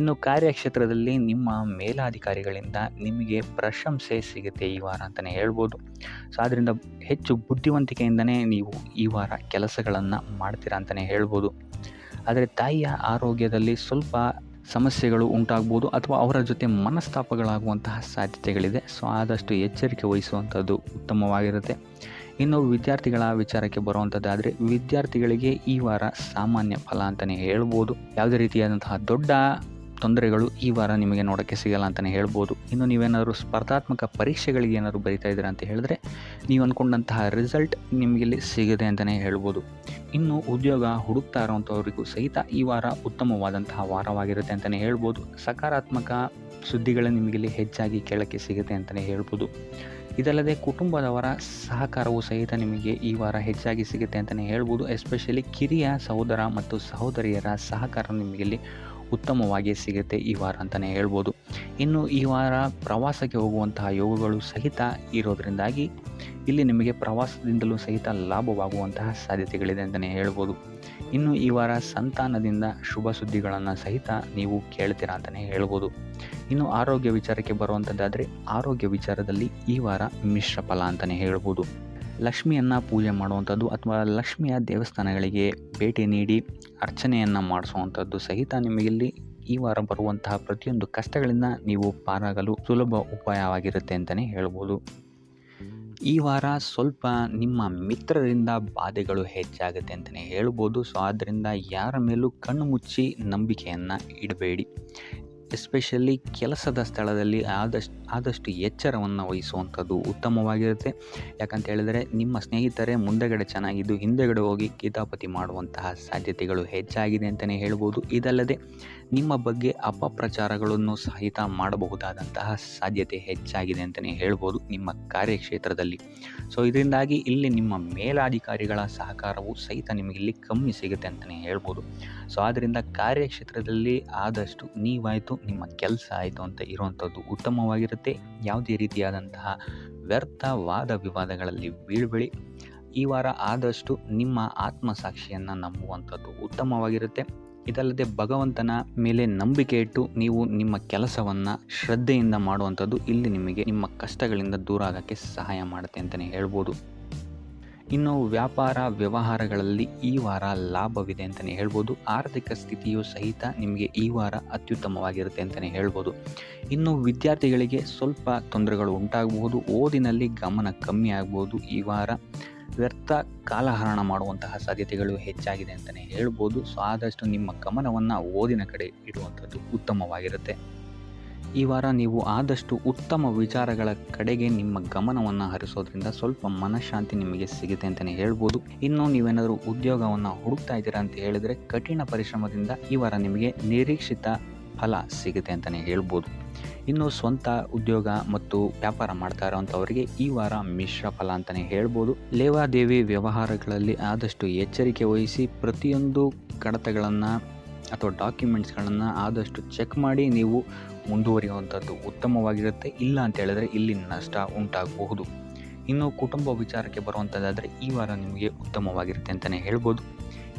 ಇನ್ನು ಕಾರ್ಯಕ್ಷೇತ್ರದಲ್ಲಿ ನಿಮ್ಮ ಮೇಲಾಧಿಕಾರಿಗಳಿಂದ ನಿಮಗೆ ಪ್ರಶಂಸೆ ಸಿಗುತ್ತೆ ಈ ವಾರ ಅಂತಲೇ ಹೇಳ್ಬೋದು. ಸೊ ಅದರಿಂದ ಹೆಚ್ಚು ಬುದ್ಧಿವಂತಿಕೆಯಿಂದನೇ ನೀವು ಈ ವಾರ ಕೆಲಸಗಳನ್ನು ಮಾಡ್ತೀರಾ ಅಂತಲೇ ಹೇಳ್ಬೋದು. ಆದರೆ ತಾಯಿಯ ಆರೋಗ್ಯದಲ್ಲಿ ಸ್ವಲ್ಪ ಸಮಸ್ಯೆಗಳು ಉಂಟಾಗ್ಬೋದು ಅಥವಾ ಅವರ ಜೊತೆ ಮನಸ್ತಾಪಗಳಾಗುವಂತಹ ಸಾಧ್ಯತೆಗಳಿದೆ. ಸೊ ಆದಷ್ಟು ಎಚ್ಚರಿಕೆ ವಹಿಸುವಂಥದ್ದು ಉತ್ತಮವಾಗಿರುತ್ತೆ. ಇನ್ನು ವಿದ್ಯಾರ್ಥಿಗಳ ವಿಚಾರಕ್ಕೆ ಬರುವಂಥದ್ದಾದರೆ ವಿದ್ಯಾರ್ಥಿಗಳಿಗೆ ಈ ವಾರ ಸಾಮಾನ್ಯ ಫಲ ಅಂತಲೇ ಹೇಳ್ಬೋದು. ಯಾವುದೇ ರೀತಿಯಾದಂತಹ ದೊಡ್ಡ ತೊಂದರೆಗಳು ಈ ವಾರ ನಿಮಗೆ ನೋಡೋಕ್ಕೆ ಸಿಗಲ್ಲ ಅಂತಲೇ ಹೇಳ್ಬೋದು. ಇನ್ನು ನೀವೇನಾದರೂ ಸ್ಪರ್ಧಾತ್ಮಕ ಪರೀಕ್ಷೆಗಳಿಗೆ ಏನಾದರೂ ಬರಿತಾ ಇದ್ದೀರಾ ಅಂತ ಹೇಳಿದ್ರೆ ನೀವು ಅಂದ್ಕೊಂಡಂತಹ ರಿಸಲ್ಟ್ ನಿಮಗಿಲ್ಲಿ ಸಿಗುತ್ತೆ ಅಂತಲೇ ಹೇಳ್ಬೋದು. ಇನ್ನು ಉದ್ಯೋಗ ಹುಡುಕ್ತಾ ಇರೋವಂಥವ್ರಿಗೂ ಸಹಿತ ಈ ವಾರ ಉತ್ತಮವಾದಂತಹ ವಾರವಾಗಿರುತ್ತೆ ಅಂತಲೇ ಹೇಳ್ಬೋದು. ಸಕಾರಾತ್ಮಕ ಸುದ್ದಿಗಳು ನಿಮಗಿಲ್ಲಿ ಹೆಚ್ಚಾಗಿ ಕೇಳೋಕ್ಕೆ ಸಿಗುತ್ತೆ ಅಂತಲೇ ಹೇಳ್ಬೋದು. ಇದಲ್ಲದೆ ಕುಟುಂಬದವರ ಸಹಕಾರವು ಸಹಿತ ನಿಮಗೆ ಈ ವಾರ ಹೆಚ್ಚಾಗಿ ಸಿಗುತ್ತೆ ಅಂತಲೇ ಹೇಳ್ಬೋದು. ಎಸ್ಪೆಷಲಿ ಕಿರಿಯ ಸಹೋದರ ಮತ್ತು ಸಹೋದರಿಯರ ಸಹಕಾರ ನಿಮಗಿಲ್ಲಿ ಉತ್ತಮವಾಗಿ ಸಿಗುತ್ತೆ ಈ ವಾರ ಅಂತಲೇ ಹೇಳ್ಬೋದು. ಇನ್ನು ಈ ವಾರ ಪ್ರವಾಸಕ್ಕೆ ಹೋಗುವಂತಹ ಯೋಗಗಳು ಸಹಿತ ಇರೋದರಿಂದಾಗಿ ಇಲ್ಲಿ ನಿಮಗೆ ಪ್ರವಾಸದಿಂದಲೂ ಸಹಿತ ಲಾಭವಾಗುವಂತಹ ಸಾಧ್ಯತೆಗಳಿದೆ ಅಂತಲೇ ಹೇಳ್ಬೋದು. ಇನ್ನು ಈ ವಾರ ಸಂತಾನದಿಂದ ಶುಭ ಸುದ್ದಿಗಳನ್ನು ಸಹಿತ ನೀವು ಕೇಳ್ತೀರಾ ಅಂತಲೇ ಹೇಳ್ಬೋದು. ಇನ್ನು ಆರೋಗ್ಯ ವಿಚಾರಕ್ಕೆ ಬರುವಂಥದ್ದಾದರೆ ಆರೋಗ್ಯ ವಿಚಾರದಲ್ಲಿ ಈ ವಾರ ಮಿಶ್ರ ಫಲ ಅಂತಲೇ ಹೇಳ್ಬೋದು. ಲಕ್ಷ್ಮಿಯನ್ನು ಪೂಜೆ ಮಾಡುವಂಥದ್ದು ಅಥವಾ ಲಕ್ಷ್ಮಿಯ ದೇವಸ್ಥಾನಗಳಿಗೆ ಭೇಟಿ ನೀಡಿ ಅರ್ಚನೆಯನ್ನು ಮಾಡಿಸುವಂಥದ್ದು ಸಹಿತ ನಿಮಗಿಲ್ಲಿ ಈ ವಾರ ಬರುವಂತಹ ಪ್ರತಿಯೊಂದು ಕಷ್ಟಗಳಿಂದ ನೀವು ಪಾರಾಗಲು ಸುಲಭ ಉಪಾಯವಾಗಿರುತ್ತೆ ಅಂತಲೇ ಹೇಳ್ಬೋದು. ಈ ವಾರ ಸ್ವಲ್ಪ ನಿಮ್ಮ ಮಿತ್ರರಿಂದ ಬಾಧೆಗಳು ಹೆಚ್ಚಾಗುತ್ತೆ ಅಂತಲೇ ಹೇಳ್ಬೋದು. ಸೊ ಆದ್ದರಿಂದ ಯಾರ ಮೇಲೂ ಕಣ್ಣು ಮುಚ್ಚಿ ನಂಬಿಕೆಯನ್ನು ಇಡಬೇಡಿ. ಎಸ್ಪೆಷಲಿ ಕೆಲಸದ ಸ್ಥಳದಲ್ಲಿ ಆದಷ್ಟು ಎಚ್ಚರವನ್ನು ವಹಿಸುವಂಥದ್ದು ಉತ್ತಮವಾಗಿರುತ್ತೆ. ಯಾಕಂತ ಹೇಳಿದರೆ ನಿಮ್ಮ ಸ್ನೇಹಿತರೇ ಮುಂದೆಗಡೆ ಚೆನ್ನಾಗಿದ್ದು ಹಿಂದೆಗಡೆ ಹೋಗಿ ಕಿತಾಪತಿ ಮಾಡುವಂತಹ ಸಾಧ್ಯತೆಗಳು ಹೆಚ್ಚಾಗಿದೆ ಅಂತಲೇ ಹೇಳ್ಬೋದು. ಇದಲ್ಲದೆ ನಿಮ್ಮ ಬಗ್ಗೆ ಅಪಪ್ರಚಾರಗಳನ್ನು ಸಹಿತ ಮಾಡಬಹುದಾದಂತಹ ಸಾಧ್ಯತೆ ಹೆಚ್ಚಾಗಿದೆ ಅಂತಲೇ ಹೇಳ್ಬೋದು ನಿಮ್ಮ ಕಾರ್ಯಕ್ಷೇತ್ರದಲ್ಲಿ. ಸೊ ಇದರಿಂದಾಗಿ ಇಲ್ಲಿ ನಿಮ್ಮ ಮೇಲಾಧಿಕಾರಿಗಳ ಸಹಕಾರವು ಸಹಿತ ನಿಮಗಿಲ್ಲಿ ಕಮ್ಮಿ ಸಿಗುತ್ತೆ ಅಂತಲೇ ಹೇಳ್ಬೋದು. ಸೊ ಆದ್ದರಿಂದ ಕಾರ್ಯಕ್ಷೇತ್ರದಲ್ಲಿ ಆದಷ್ಟು ನೀವಾಯಿತು ನಿಮ್ಮ ಕೆಲಸ ಆಯಿತು ಅಂತ ಇರುವಂಥದ್ದು ಉತ್ತಮವಾಗಿರುತ್ತೆ. ಯಾವುದೇ ರೀತಿಯಾದಂತಹ ವ್ಯರ್ಥ ವಾದ ವಿವಾದಗಳಲ್ಲಿ ಬೀಳ್ಬೇಡಿ. ಈ ವಾರ ಆದಷ್ಟು ನಿಮ್ಮ ಆತ್ಮಸಾಕ್ಷಿಯನ್ನು ನಂಬುವಂಥದ್ದು ಉತ್ತಮವಾಗಿರುತ್ತೆ. ಇದಲ್ಲದೆ ಭಗವಂತನ ಮೇಲೆ ನಂಬಿಕೆ ಇಟ್ಟು ನೀವು ನಿಮ್ಮ ಕೆಲಸವನ್ನು ಶ್ರದ್ಧೆಯಿಂದ ಮಾಡುವಂಥದ್ದು ಇಲ್ಲಿ ನಿಮಗೆ ನಿಮ್ಮ ಕಷ್ಟಗಳಿಂದ ದೂರ ಆಗೋಕ್ಕೆ ಸಹಾಯ ಮಾಡುತ್ತೆ ಅಂತಲೇ ಹೇಳ್ಬೋದು. ಇನ್ನು ವ್ಯಾಪಾರ ವ್ಯವಹಾರಗಳಲ್ಲಿ ಈ ವಾರ ಲಾಭವಿದೆ ಅಂತಲೇ ಹೇಳ್ಬೋದು. ಆರ್ಥಿಕ ಸ್ಥಿತಿಯು ಸಹಿತ ನಿಮಗೆ ಈ ವಾರ ಅತ್ಯುತ್ತಮವಾಗಿರುತ್ತೆ ಅಂತಲೇ ಹೇಳ್ಬೋದು. ಇನ್ನು ವಿದ್ಯಾರ್ಥಿಗಳಿಗೆ ಸ್ವಲ್ಪ ತೊಂದರೆಗಳು ಉಂಟಾಗಬಹುದು. ಓದಿನಲ್ಲಿ ಗಮನ ಕಮ್ಮಿ ಆಗ್ಬೋದು. ಈ ವಾರ ವ್ಯರ್ಥ ಕಾಲಹರಣ ಮಾಡುವಂತಹ ಸಾಧ್ಯತೆಗಳು ಹೆಚ್ಚಾಗಿದೆ ಅಂತಲೇ ಹೇಳ್ಬೋದು. ಸೊ ಆದಷ್ಟು ನಿಮ್ಮ ಗಮನವನ್ನು ಓದಿನ ಕಡೆ ಇಡುವಂಥದ್ದು ಉತ್ತಮವಾಗಿರುತ್ತೆ. ಈ ವಾರ ನೀವು ಆದಷ್ಟು ಉತ್ತಮ ವಿಚಾರಗಳ ಕಡೆಗೆ ನಿಮ್ಮ ಗಮನವನ್ನು ಹರಿಸೋದ್ರಿಂದ ಸ್ವಲ್ಪ ಮನಃಶಾಂತಿ ನಿಮಗೆ ಸಿಗುತ್ತೆ ಅಂತಲೇ ಹೇಳ್ಬೋದು. ಇನ್ನು ನೀವೇನಾದರೂ ಉದ್ಯೋಗವನ್ನು ಹುಡುಕ್ತಾ ಇದ್ದೀರಾ ಅಂತ ಹೇಳಿದರೆ ಕಠಿಣ ಪರಿಶ್ರಮದಿಂದ ಈ ವಾರ ನಿಮಗೆ ನಿರೀಕ್ಷಿತ ಫಲ ಸಿಗುತ್ತೆ ಅಂತಲೇ ಹೇಳ್ಬೋದು. ಇನ್ನು ಸ್ವಂತ ಉದ್ಯೋಗ ಮತ್ತು ವ್ಯಾಪಾರ ಮಾಡ್ತಾ ಇರೋವಂಥವರಿಗೆ ಈ ವಾರ ಮಿಶ್ರ ಫಲ ಅಂತಲೇ ಹೇಳ್ಬೋದು. ಲೇವಾದೇವಿ ವ್ಯವಹಾರಗಳಲ್ಲಿ ಆದಷ್ಟು ಎಚ್ಚರಿಕೆ ವಹಿಸಿ ಪ್ರತಿಯೊಂದು ಕಡತಗಳನ್ನು ಅಥವಾ ಡಾಕ್ಯುಮೆಂಟ್ಸ್ಗಳನ್ನು ಆದಷ್ಟು ಚೆಕ್ ಮಾಡಿ ನೀವು ಮುಂದುವರಿಯುವಂಥದ್ದು ಉತ್ತಮವಾಗಿರುತ್ತೆ. ಇಲ್ಲ ಅಂತ ಹೇಳಿದ್ರೆ ಇಲ್ಲಿ ನಷ್ಟ ಉಂಟಾಗಬಹುದು. ಇನ್ನು ಕುಟುಂಬ ವಿಚಾರಕ್ಕೆ ಬರುವಂಥದ್ದಾದರೆ ಈ ವಾರ ನಿಮಗೆ ಉತ್ತಮವಾಗಿರುತ್ತೆ ಅಂತಲೇ ಹೇಳ್ಬೋದು.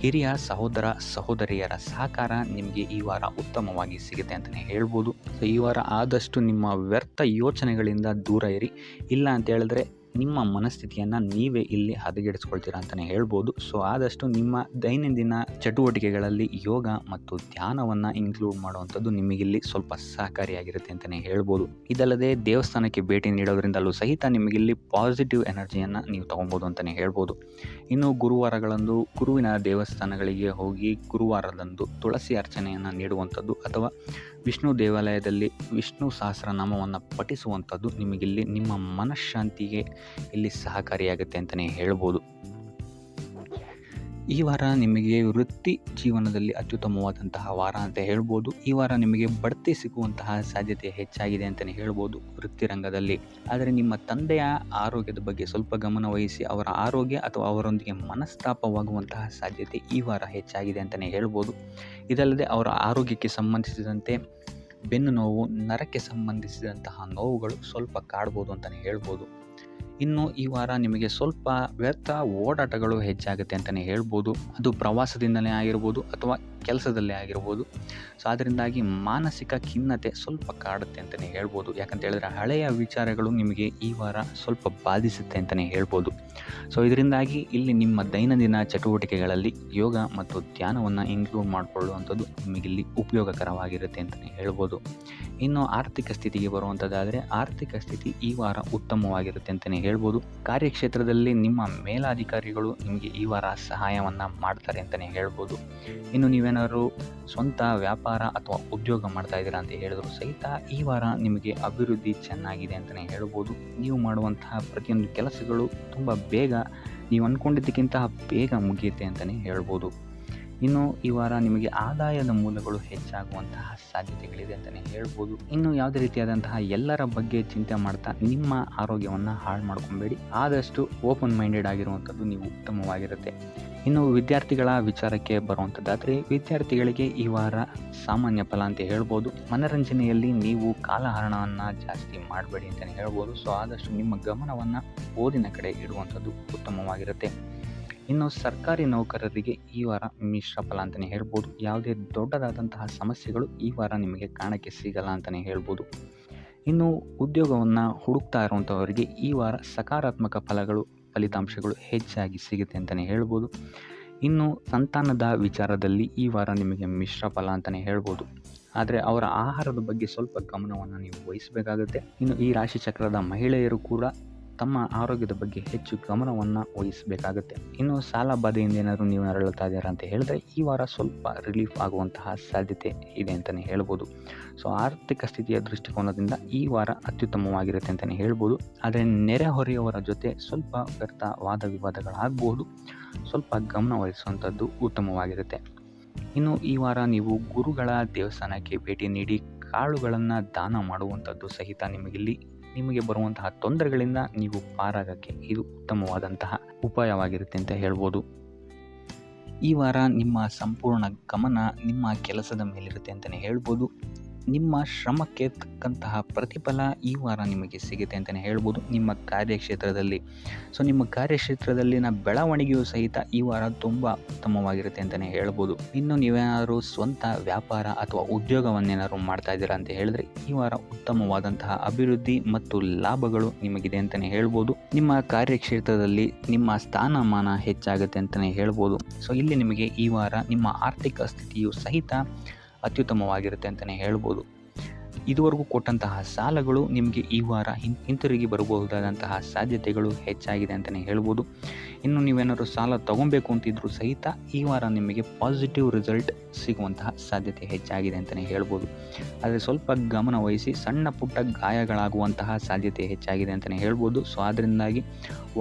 ಹಿರಿಯ ಸಹೋದರ ಸಹೋದರಿಯರ ಸಹಕಾರ ನಿಮಗೆ ಈ ವಾರ ಉತ್ತಮವಾಗಿ ಸಿಗುತ್ತೆ ಅಂತಲೇ ಹೇಳ್ಬೋದು. ಸೊ ಈ ವಾರ ಆದಷ್ಟು ನಿಮ್ಮ ವ್ಯರ್ಥ ಯೋಚನೆಗಳಿಂದ ದೂರ ಇರಿ. ಇಲ್ಲ ಅಂತ ಹೇಳಿದ್ರೆ ನಿಮ್ಮ ಮನಸ್ಥಿತಿಯನ್ನು ನೀವೇ ಇಲ್ಲಿ ಹದಗೆಡಿಸ್ಕೊಳ್ತೀರಾ ಅಂತಲೇ ಹೇಳ್ಬೋದು. ಸೊ ಆದಷ್ಟು ನಿಮ್ಮ ದೈನಂದಿನ ಚಟುವಟಿಕೆಗಳಲ್ಲಿ ಯೋಗ ಮತ್ತು ಧ್ಯಾನವನ್ನು ಇನ್ಕ್ಲೂಡ್ ಮಾಡುವಂಥದ್ದು ನಿಮಗಿಲ್ಲಿ ಸ್ವಲ್ಪ ಸಹಕಾರಿಯಾಗಿರುತ್ತೆ ಅಂತಲೇ ಹೇಳ್ಬೋದು. ಇದಲ್ಲದೆ ದೇವಸ್ಥಾನಕ್ಕೆ ಭೇಟಿ ನೀಡೋದ್ರಿಂದಲೂ ಸಹಿತ ನಿಮಗಿಲ್ಲಿ ಪಾಸಿಟಿವ್ ಎನರ್ಜಿಯನ್ನು ನೀವು ತೊಗೊಬೋದು ಅಂತಲೇ ಹೇಳ್ಬೋದು. ಇನ್ನು ಗುರುವಾರಗಳಂದು ಗುರುವಿನ ದೇವಸ್ಥಾನಗಳಿಗೆ ಹೋಗಿ ಗುರುವಾರದಂದು ತುಳಸಿ ಅರ್ಚನೆಯನ್ನು ನೀಡುವಂಥದ್ದು ಅಥವಾ ವಿಷ್ಣು ದೇವಾಲಯದಲ್ಲಿ ವಿಷ್ಣು ಸಹಸ್ರನಾಮವನ್ನು ಪಠಿಸುವಂಥದ್ದು ನಿಮಗಿಲ್ಲಿ ನಿಮ್ಮ ಮನಃಶಾಂತಿಗೆ ಇಲ್ಲಿ ಸಹಕಾರಿಯಾಗುತ್ತೆ ಅಂತಲೇ ಹೇಳ್ಬೋದು. ಈ ವಾರ ನಿಮಗೆ ವೃತ್ತಿ ಜೀವನದಲ್ಲಿ ಅತ್ಯುತ್ತಮವಾದಂತಹ ವಾರ ಅಂತ ಹೇಳ್ಬೋದು. ಈ ವಾರ ನಿಮಗೆ ಬಡ್ತಿ ಸಿಗುವಂತಹ ಸಾಧ್ಯತೆ ಹೆಚ್ಚಾಗಿದೆ ಅಂತಲೇ ಹೇಳ್ಬೋದು ವೃತ್ತಿ ರಂಗದಲ್ಲಿ. ಆದರೆ ನಿಮ್ಮ ತಂದೆಯ ಆರೋಗ್ಯದ ಬಗ್ಗೆ ಸ್ವಲ್ಪ ಗಮನ ವಹಿಸಿ ಅವರ ಆರೋಗ್ಯ ಅಥವಾ ಅವರೊಂದಿಗೆ ಮನಸ್ತಾಪವಾಗುವಂತಹ ಸಾಧ್ಯತೆ ಈ ವಾರ ಹೆಚ್ಚಾಗಿದೆ ಅಂತಲೇ ಹೇಳ್ಬೋದು. ಇದಲ್ಲದೆ ಅವರ ಆರೋಗ್ಯಕ್ಕೆ ಸಂಬಂಧಿಸಿದಂತೆ ಬೆನ್ನು ನೋವು, ನರಕ್ಕೆ ಸಂಬಂಧಿಸಿದಂತಹ ನೋವುಗಳು ಸ್ವಲ್ಪ ಕಾಡ್ಬೋದು ಅಂತಲೇ ಹೇಳ್ಬೋದು. ಇನ್ನು ಈ ವಾರ ನಿಮಗೆ ಸ್ವಲ್ಪ ವ್ಯರ್ಥ ಓಡಾಟಗಳು ಹೆಚ್ಚಾಗುತ್ತೆ ಅಂತಲೇ ಹೇಳ್ಬೋದು. ಅದು ಪ್ರವಾಸದಿಂದಲೇ ಆಗಿರ್ಬೋದು ಅಥವಾ ಕೆಲಸದಲ್ಲೇ ಆಗಿರ್ಬೋದು. ಸೊ ಅದರಿಂದಾಗಿ ಮಾನಸಿಕ ಖಿನ್ನತೆ ಸ್ವಲ್ಪ ಕಾಡುತ್ತೆ ಅಂತಲೇ ಹೇಳ್ಬೋದು. ಯಾಕಂತ ಹೇಳಿದ್ರೆ ಹಳೆಯ ವಿಚಾರಗಳು ನಿಮಗೆ ಈ ವಾರ ಸ್ವಲ್ಪ ಬಾಧಿಸುತ್ತೆ ಅಂತಲೇ ಹೇಳ್ಬೋದು. ಸೊ ಇದರಿಂದಾಗಿ ಇಲ್ಲಿ ನಿಮ್ಮ ದೈನಂದಿನ ಚಟುವಟಿಕೆಗಳಲ್ಲಿ ಯೋಗ ಮತ್ತು ಧ್ಯಾನವನ್ನು ಇನ್ಕ್ಲೂಡ್ ಮಾಡಿಕೊಳ್ಳುವಂಥದ್ದು ನಿಮಗಿಲ್ಲಿ ಉಪಯೋಗಕರವಾಗಿರುತ್ತೆ ಅಂತಲೇ ಹೇಳ್ಬೋದು. ಇನ್ನು ಆರ್ಥಿಕ ಸ್ಥಿತಿಗೆ ಬರುವಂಥದ್ದಾದರೆ ಆರ್ಥಿಕ ಸ್ಥಿತಿ ಈ ವಾರ ಉತ್ತಮವಾಗಿರುತ್ತೆ ಅಂತಲೇ ಹೇಳ್ಬೋದು. ಕಾರ್ಯಕ್ಷೇತ್ರದಲ್ಲಿ ನಿಮ್ಮ ಮೇಲಾಧಿಕಾರಿಗಳು ನಿಮಗೆ ಈ ವಾರ ಸಹಾಯವನ್ನು ಮಾಡ್ತಾರೆ ಅಂತಲೇ ಹೇಳ್ಬೋದು. ಇನ್ನು ನೀವೇನಾದರೂ ಸ್ವಂತ ವ್ಯಾಪಾರ ಅಥವಾ ಉದ್ಯೋಗ ಮಾಡ್ತಾ ಇದ್ದೀರಾ ಅಂತ ಹೇಳಿದ್ರು ಸಹಿತ ಈ ವಾರ ನಿಮಗೆ ಅಭಿವೃದ್ಧಿ ಚೆನ್ನಾಗಿದೆ ಅಂತಲೇ ಹೇಳ್ಬೋದು. ನೀವು ಮಾಡುವಂತಹ ಪ್ರತಿಯೊಂದು ಕೆಲಸಗಳು ತುಂಬ ಬೇಗ ನೀವು ಅಂದ್ಕೊಂಡಿದ್ದಕ್ಕಿಂತ ಬೇಗ ಮುಗಿಯುತ್ತೆ ಅಂತಲೇ ಹೇಳ್ಬೋದು. ಇನ್ನು ಈ ವಾರ ನಿಮಗೆ ಆದಾಯದ ಮೂಲಗಳು ಹೆಚ್ಚಾಗುವಂತಹ ಸಾಧ್ಯತೆಗಳಿದೆ ಅಂತಲೇ ಹೇಳ್ಬೋದು. ಇನ್ನು ಯಾವುದೇ ರೀತಿಯಾದಂತಹ ಎಲ್ಲರ ಬಗ್ಗೆ ಚಿಂತೆ ಮಾಡ್ತಾ ನಿಮ್ಮ ಆರೋಗ್ಯವನ್ನು ಹಾಳು ಮಾಡ್ಕೊಬೇಡಿ. ಆದಷ್ಟು ಓಪನ್ ಮೈಂಡೆಡ್ ಆಗಿರುವಂಥದ್ದು ನೀವು ಉತ್ತಮವಾಗಿರುತ್ತೆ. ಇನ್ನು ವಿದ್ಯಾರ್ಥಿಗಳ ವಿಚಾರಕ್ಕೆ ಬರುವಂಥದ್ದಾದರೆ ವಿದ್ಯಾರ್ಥಿಗಳಿಗೆ ಈ ವಾರ ಸಾಮಾನ್ಯ ಫಲ ಅಂತ ಹೇಳ್ಬೋದು. ಮನರಂಜನೆಯಲ್ಲಿ ನೀವು ಕಾಲಹರಣವನ್ನು ಜಾಸ್ತಿ ಮಾಡಬೇಡಿ ಅಂತಲೇ ಹೇಳ್ಬೋದು. ಸೊ ಆದಷ್ಟು ನಿಮ್ಮ ಗಮನವನ್ನು ಓದಿನ ಕಡೆ ಇಡುವಂಥದ್ದು ಉತ್ತಮವಾಗಿರುತ್ತೆ. ಇನ್ನು ಸರ್ಕಾರಿ ನೌಕರರಿಗೆ ಈ ವಾರ ಮಿಶ್ರ ಫಲ ಅಂತಲೇ ಹೇಳ್ಬೋದು. ಯಾವುದೇ ದೊಡ್ಡದಾದಂತಹ ಸಮಸ್ಯೆಗಳು ಈ ವಾರ ನಿಮಗೆ ಕಾಣಕ್ಕೆ ಸಿಗಲ್ಲ ಅಂತಲೇ ಹೇಳ್ಬೋದು. ಇನ್ನು ಉದ್ಯೋಗವನ್ನು ಹುಡುಕ್ತಾ ಇರುವಂಥವರಿಗೆ ಈ ವಾರ ಸಕಾರಾತ್ಮಕ ಫಲಿತಾಂಶಗಳು ಹೆಚ್ಚಾಗಿ ಸಿಗುತ್ತೆ ಅಂತಲೇ ಹೇಳ್ಬೋದು. ಇನ್ನು ಸಂತಾನದ ವಿಚಾರದಲ್ಲಿ ಈ ವಾರ ನಿಮಗೆ ಮಿಶ್ರ ಫಲ ಅಂತಲೇ ಹೇಳ್ಬೋದು. ಆದರೆ ಅವರ ಆಹಾರದ ಬಗ್ಗೆ ಸ್ವಲ್ಪ ಗಮನವನ್ನು ನೀವು ವಹಿಸಬೇಕಾಗುತ್ತೆ. ಇನ್ನು ಈ ರಾಶಿ ಚಕ್ರದ ಮಹಿಳೆಯರು ಕೂಡ ತಮ್ಮ ಆರೋಗ್ಯದ ಬಗ್ಗೆ ಹೆಚ್ಚು ಗಮನವನ್ನು ವಹಿಸಬೇಕಾಗುತ್ತೆ. ಇನ್ನು ಸಾಲ ಬಾಧೆಯಿಂದ ಏನಾದರೂ ನೀವು ನರಳುತ್ತಾ ಇದ್ದೀರಾ ಅಂತ ಹೇಳಿದ್ರೆ ಈ ವಾರ ಸ್ವಲ್ಪ ರಿಲೀಫ್ ಆಗುವಂತಹ ಸಾಧ್ಯತೆ ಇದೆ ಅಂತಲೇ ಹೇಳ್ಬೋದು. ಸೊ ಆರ್ಥಿಕ ಸ್ಥಿತಿಯ ದೃಷ್ಟಿಕೋನದಿಂದ ಈ ವಾರ ಅತ್ಯುತ್ತಮವಾಗಿರುತ್ತೆ ಅಂತಲೇ ಹೇಳ್ಬೋದು. ಆದರೆ ನೆರೆಹೊರೆಯವರ ಜೊತೆ ಸ್ವಲ್ಪ ವ್ಯರ್ಥ ವಾದ ವಿವಾದಗಳಾಗಬಹುದು. ಸ್ವಲ್ಪ ಗಮನ ವಹಿಸುವಂಥದ್ದು ಉತ್ತಮವಾಗಿರುತ್ತೆ. ಇನ್ನು ಈ ವಾರ ನೀವು ಗುರುಗಳ ದೇವಸ್ಥಾನಕ್ಕೆ ಭೇಟಿ ನೀಡಿ ಕಾಳುಗಳನ್ನು ದಾನ ಮಾಡುವಂಥದ್ದು ಸಹಿತ ನಿಮಗೆ ಬರುವಂತಹ ತೊಂದರೆಗಳಿಂದ ನೀವು ಪಾರಾಗಕ್ಕೆ ಇದು ಉತ್ತಮವಾದಂತಹ ಉಪಾಯವಾಗಿರುತ್ತೆ ಅಂತ ಹೇಳ್ಬೋದು. ಈ ವಾರ ನಿಮ್ಮ ಸಂಪೂರ್ಣ ಗಮನ ನಿಮ್ಮ ಕೆಲಸದ ಮೇಲಿರುತ್ತೆ ಅಂತಲೇ ಹೇಳ್ಬೋದು. ನಿಮ್ಮ ಶ್ರಮಕ್ಕೆ ತಕ್ಕಂತಹ ಪ್ರತಿಫಲ ಈ ವಾರ ನಿಮಗೆ ಸಿಗುತ್ತೆ ಅಂತಲೇ ಹೇಳ್ಬೋದು ನಿಮ್ಮ ಕಾರ್ಯಕ್ಷೇತ್ರದಲ್ಲಿ. ಸೊ ನಿಮ್ಮ ಕಾರ್ಯಕ್ಷೇತ್ರದಲ್ಲಿನ ಬೆಳವಣಿಗೆಯೂ ಸಹಿತ ಈ ವಾರ ತುಂಬ ಉತ್ತಮವಾಗಿರುತ್ತೆ ಅಂತಲೇ ಹೇಳ್ಬೋದು. ಇನ್ನು ನೀವೇನಾದರೂ ಸ್ವಂತ ವ್ಯಾಪಾರ ಅಥವಾ ಉದ್ಯೋಗವನ್ನೇನಾದ್ರು ಮಾಡ್ತಾ ಇದ್ದೀರಾ ಅಂತ ಹೇಳಿದ್ರೆ ಈ ವಾರ ಉತ್ತಮವಾದಂತಹ ಅಭಿವೃದ್ಧಿ ಮತ್ತು ಲಾಭಗಳು ನಿಮಗಿದೆ ಅಂತಲೇ ಹೇಳ್ಬೋದು. ನಿಮ್ಮ ಕಾರ್ಯಕ್ಷೇತ್ರದಲ್ಲಿ ನಿಮ್ಮ ಸ್ಥಾನಮಾನ ಹೆಚ್ಚಾಗುತ್ತೆ ಅಂತಲೇ ಹೇಳ್ಬೋದು. ಸೊ ಇಲ್ಲಿ ನಿಮಗೆ ಈ ವಾರ ನಿಮ್ಮ ಆರ್ಥಿಕ ಸ್ಥಿತಿಯು ಸಹಿತ ಅತ್ಯುತ್ತಮವಾಗಿರುತ್ತೆ ಅಂತಲೇ ಹೇಳ್ಬೋದು. ಇದುವರೆಗೂ ಕೊಟ್ಟಂತಹ ಸಾಲಗಳು ನಿಮಗೆ ಈ ವಾರ ಹಿಂತಿರುಗಿ ಬರಬಹುದಾದಂತಹ ಸಾಧ್ಯತೆಗಳು ಹೆಚ್ಚಾಗಿದೆ ಅಂತಲೇ ಹೇಳ್ಬೋದು. ಇನ್ನು ನೀವೇನಾದರೂ ಸಾಲ ತೊಗೊಬೇಕು ಅಂತಿದ್ರೂ ಸಹಿತ ಈ ವಾರ ನಿಮಗೆ ಪಾಸಿಟಿವ್ ರಿಸಲ್ಟ್ ಸಿಗುವಂತಹ ಸಾಧ್ಯತೆ ಹೆಚ್ಚಾಗಿದೆ ಅಂತಲೇ ಹೇಳ್ಬೋದು. ಆದರೆ ಸ್ವಲ್ಪ ಗಮನ ವಹಿಸಿ ಸಣ್ಣ ಪುಟ್ಟ ಗಾಯಗಳಾಗುವಂತಹ ಸಾಧ್ಯತೆ ಹೆಚ್ಚಾಗಿದೆ ಅಂತಲೇ ಹೇಳ್ಬೋದು. ಸೊ ಅದರಿಂದಾಗಿ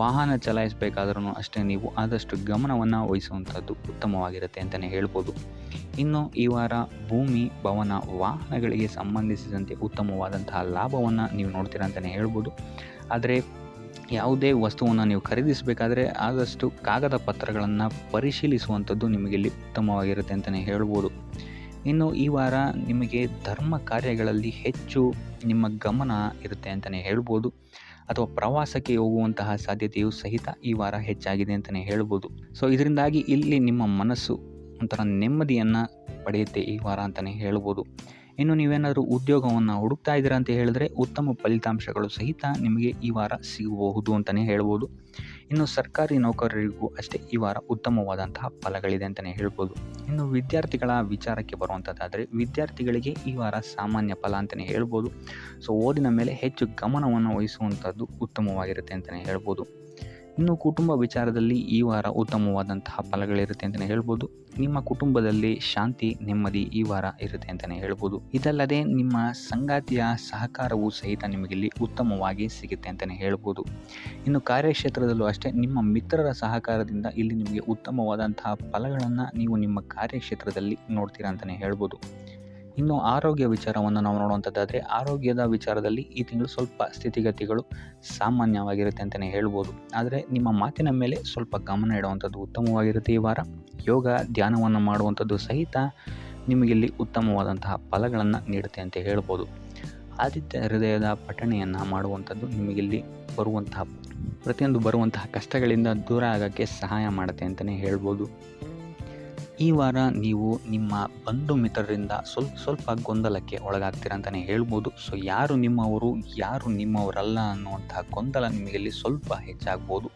ವಾಹನ ಚಲಾಯಿಸಬೇಕಾದ್ರೂ ಅಷ್ಟೇ ನೀವು ಆದಷ್ಟು ಗಮನವನ್ನು ವಹಿಸುವಂಥದ್ದು ಉತ್ತಮವಾಗಿರುತ್ತೆ ಅಂತಲೇ ಹೇಳ್ಬೋದು. ಇನ್ನು ಈ ವಾರ ಭೂಮಿ, ಭವನ, ವಾಹನಗಳಿಗೆ ಸಂಬಂಧಿಸಿದಂತೆ ಉತ್ತಮವಾದಂತಹ ಲಾಭವನ್ನು ನೀವು ನೋಡ್ತೀರಾ ಅಂತಲೇ ಹೇಳ್ಬೋದು. ಆದರೆ ಯಾವುದೇ ವಸ್ತುವನ್ನು ನೀವು ಖರೀದಿಸಬೇಕಾದ್ರೆ ಆದಷ್ಟು ಕಾಗದ ಪತ್ರಗಳನ್ನು ಪರಿಶೀಲಿಸುವಂಥದ್ದು ನಿಮಗಿಲ್ಲಿ ಉತ್ತಮವಾಗಿರುತ್ತೆ ಅಂತಲೇ ಹೇಳ್ಬೋದು. ಇನ್ನು ಈ ವಾರ ನಿಮಗೆ ಧರ್ಮ ಕಾರ್ಯಗಳಲ್ಲಿ ಹೆಚ್ಚು ನಿಮ್ಮ ಗಮನ ಇರುತ್ತೆ ಅಂತಲೇ ಹೇಳ್ಬೋದು. ಅಥವಾ ಪ್ರವಾಸಕ್ಕೆ ಹೋಗುವಂತಹ ಸಾಧ್ಯತೆಯು ಸಹಿತ ಈ ವಾರ ಹೆಚ್ಚಾಗಿದೆ ಅಂತಲೇ ಹೇಳ್ಬೋದು. ಸೊ ಇದರಿಂದಾಗಿ ಇಲ್ಲಿ ನಿಮ್ಮ ಮನಸ್ಸು ಒಂಥರ ನೆಮ್ಮದಿಯನ್ನು ಪಡೆಯುತ್ತೆ ಈ ವಾರ ಅಂತಲೇ ಹೇಳ್ಬೋದು. ಇನ್ನು ನೀವೇನಾದರೂ ಉದ್ಯೋಗವನ್ನು ಹುಡುಕ್ತಾ ಇದ್ದೀರಾ ಅಂತ ಹೇಳಿದ್ರೆ ಉತ್ತಮ ಫಲಿತಾಂಶಗಳು ಸಹಿತ ನಿಮಗೆ ಈ ವಾರ ಸಿಗಬಹುದು ಅಂತಲೇ ಹೇಳ್ಬೋದು. ಇನ್ನು ಸರ್ಕಾರಿ ನೌಕರರಿಗೂ ಅಷ್ಟೇ ಈ ವಾರ ಉತ್ತಮವಾದಂತಹ ಫಲಗಳಿದೆ ಅಂತಲೇ ಹೇಳ್ಬೋದು. ಇನ್ನು ವಿದ್ಯಾರ್ಥಿಗಳ ವಿಚಾರಕ್ಕೆ ಬರುವಂಥದ್ದಾದರೆ ವಿದ್ಯಾರ್ಥಿಗಳಿಗೆ ಈ ವಾರ ಸಾಮಾನ್ಯ ಫಲ ಅಂತಲೇ ಹೇಳ್ಬೋದು. ಸೊ ಓದಿನ ಮೇಲೆ ಹೆಚ್ಚು ಗಮನವನ್ನು ವಹಿಸುವಂಥದ್ದು ಉತ್ತಮವಾಗಿರುತ್ತೆ ಅಂತಲೇ ಹೇಳ್ಬೋದು. ಇನ್ನು ಕುಟುಂಬ ವಿಚಾರದಲ್ಲಿ ಈ ವಾರ ಉತ್ತಮವಾದಂತಹ ಫಲಗಳಿರುತ್ತೆ ಅಂತಲೇ ಹೇಳ್ಬೋದು. ನಿಮ್ಮ ಕುಟುಂಬದಲ್ಲಿ ಶಾಂತಿ ನೆಮ್ಮದಿ ಈ ವಾರ ಇರುತ್ತೆ ಅಂತಲೇ ಹೇಳ್ಬೋದು. ಇದಲ್ಲದೆ ನಿಮ್ಮ ಸಂಗಾತಿಯ ಸಹಕಾರವೂ ಸಹಿತ ನಿಮಗಿಲ್ಲಿ ಉತ್ತಮವಾಗಿ ಸಿಗುತ್ತೆ ಅಂತಲೇ ಹೇಳ್ಬೋದು. ಇನ್ನು ಕಾರ್ಯಕ್ಷೇತ್ರದಲ್ಲೂ ಅಷ್ಟೇ ನಿಮ್ಮ ಮಿತ್ರರ ಸಹಕಾರದಿಂದ ಇಲ್ಲಿ ನಿಮಗೆ ಉತ್ತಮವಾದಂತಹ ಫಲಗಳನ್ನು ನೀವು ನಿಮ್ಮ ಕಾರ್ಯಕ್ಷೇತ್ರದಲ್ಲಿ ನೋಡ್ತೀರಾ ಅಂತಲೇ ಹೇಳ್ಬೋದು. ಇನ್ನು ಆರೋಗ್ಯ ವಿಚಾರವನ್ನು ನಾವು ನೋಡುವಂಥದ್ದಾದರೆ ಆರೋಗ್ಯದ ವಿಚಾರದಲ್ಲಿ ಈ ತಿಂಗಳು ಸ್ವಲ್ಪ ಸ್ಥಿತಿಗತಿಗಳು ಸಾಮಾನ್ಯವಾಗಿರುತ್ತೆ ಅಂತಲೇ ಹೇಳ್ಬೋದು. ಆದರೆ ನಿಮ್ಮ ಮಾತಿನ ಮೇಲೆ ಸ್ವಲ್ಪ ಗಮನ ಇಡುವಂಥದ್ದು ಉತ್ತಮವಾಗಿರುತ್ತೆ ಈ ವಾರ. ಯೋಗ ಧ್ಯಾನವನ್ನು ಮಾಡುವಂಥದ್ದು ಸಹಿತ ನಿಮಗಿಲ್ಲಿ ಉತ್ತಮವಾದಂತಹ ಫಲಗಳನ್ನು ನೀಡುತ್ತೆ ಅಂತ ಹೇಳ್ಬೋದು. ಆದಿತ್ಯ ಹೃದಯದ ಪಠಣೆಯನ್ನು ಮಾಡುವಂಥದ್ದು ನಿಮಗಿಲ್ಲಿ ಬರುವಂತಹ ಕಷ್ಟಗಳಿಂದ ದೂರ ಆಗೋಕ್ಕೆ ಸಹಾಯ ಮಾಡುತ್ತೆ ಅಂತಲೇ ಹೇಳ್ಬೋದು. ಈ ವಾರ ನೀವು ನಿಮ್ಮ ಬಂಧು ಮಿತ್ರರಿಂದ ಸ್ವಲ್ಪ ಗೊಂದಲಕ್ಕೆ ಒಳಗಾಗ್ತೀರ ಅಂತಲೇ ಹೇಳ್ಬೋದು. ಸೊ ಯಾರು ನಿಮ್ಮವರು ಯಾರು ನಿಮ್ಮವರಲ್ಲ ಅನ್ನುವಂತಹ ಗೊಂದಲ ನಿಮಗಿಲ್ಲಿ ಸ್ವಲ್ಪ ಹೆಚ್ಚಾಗ್ಬೋದು.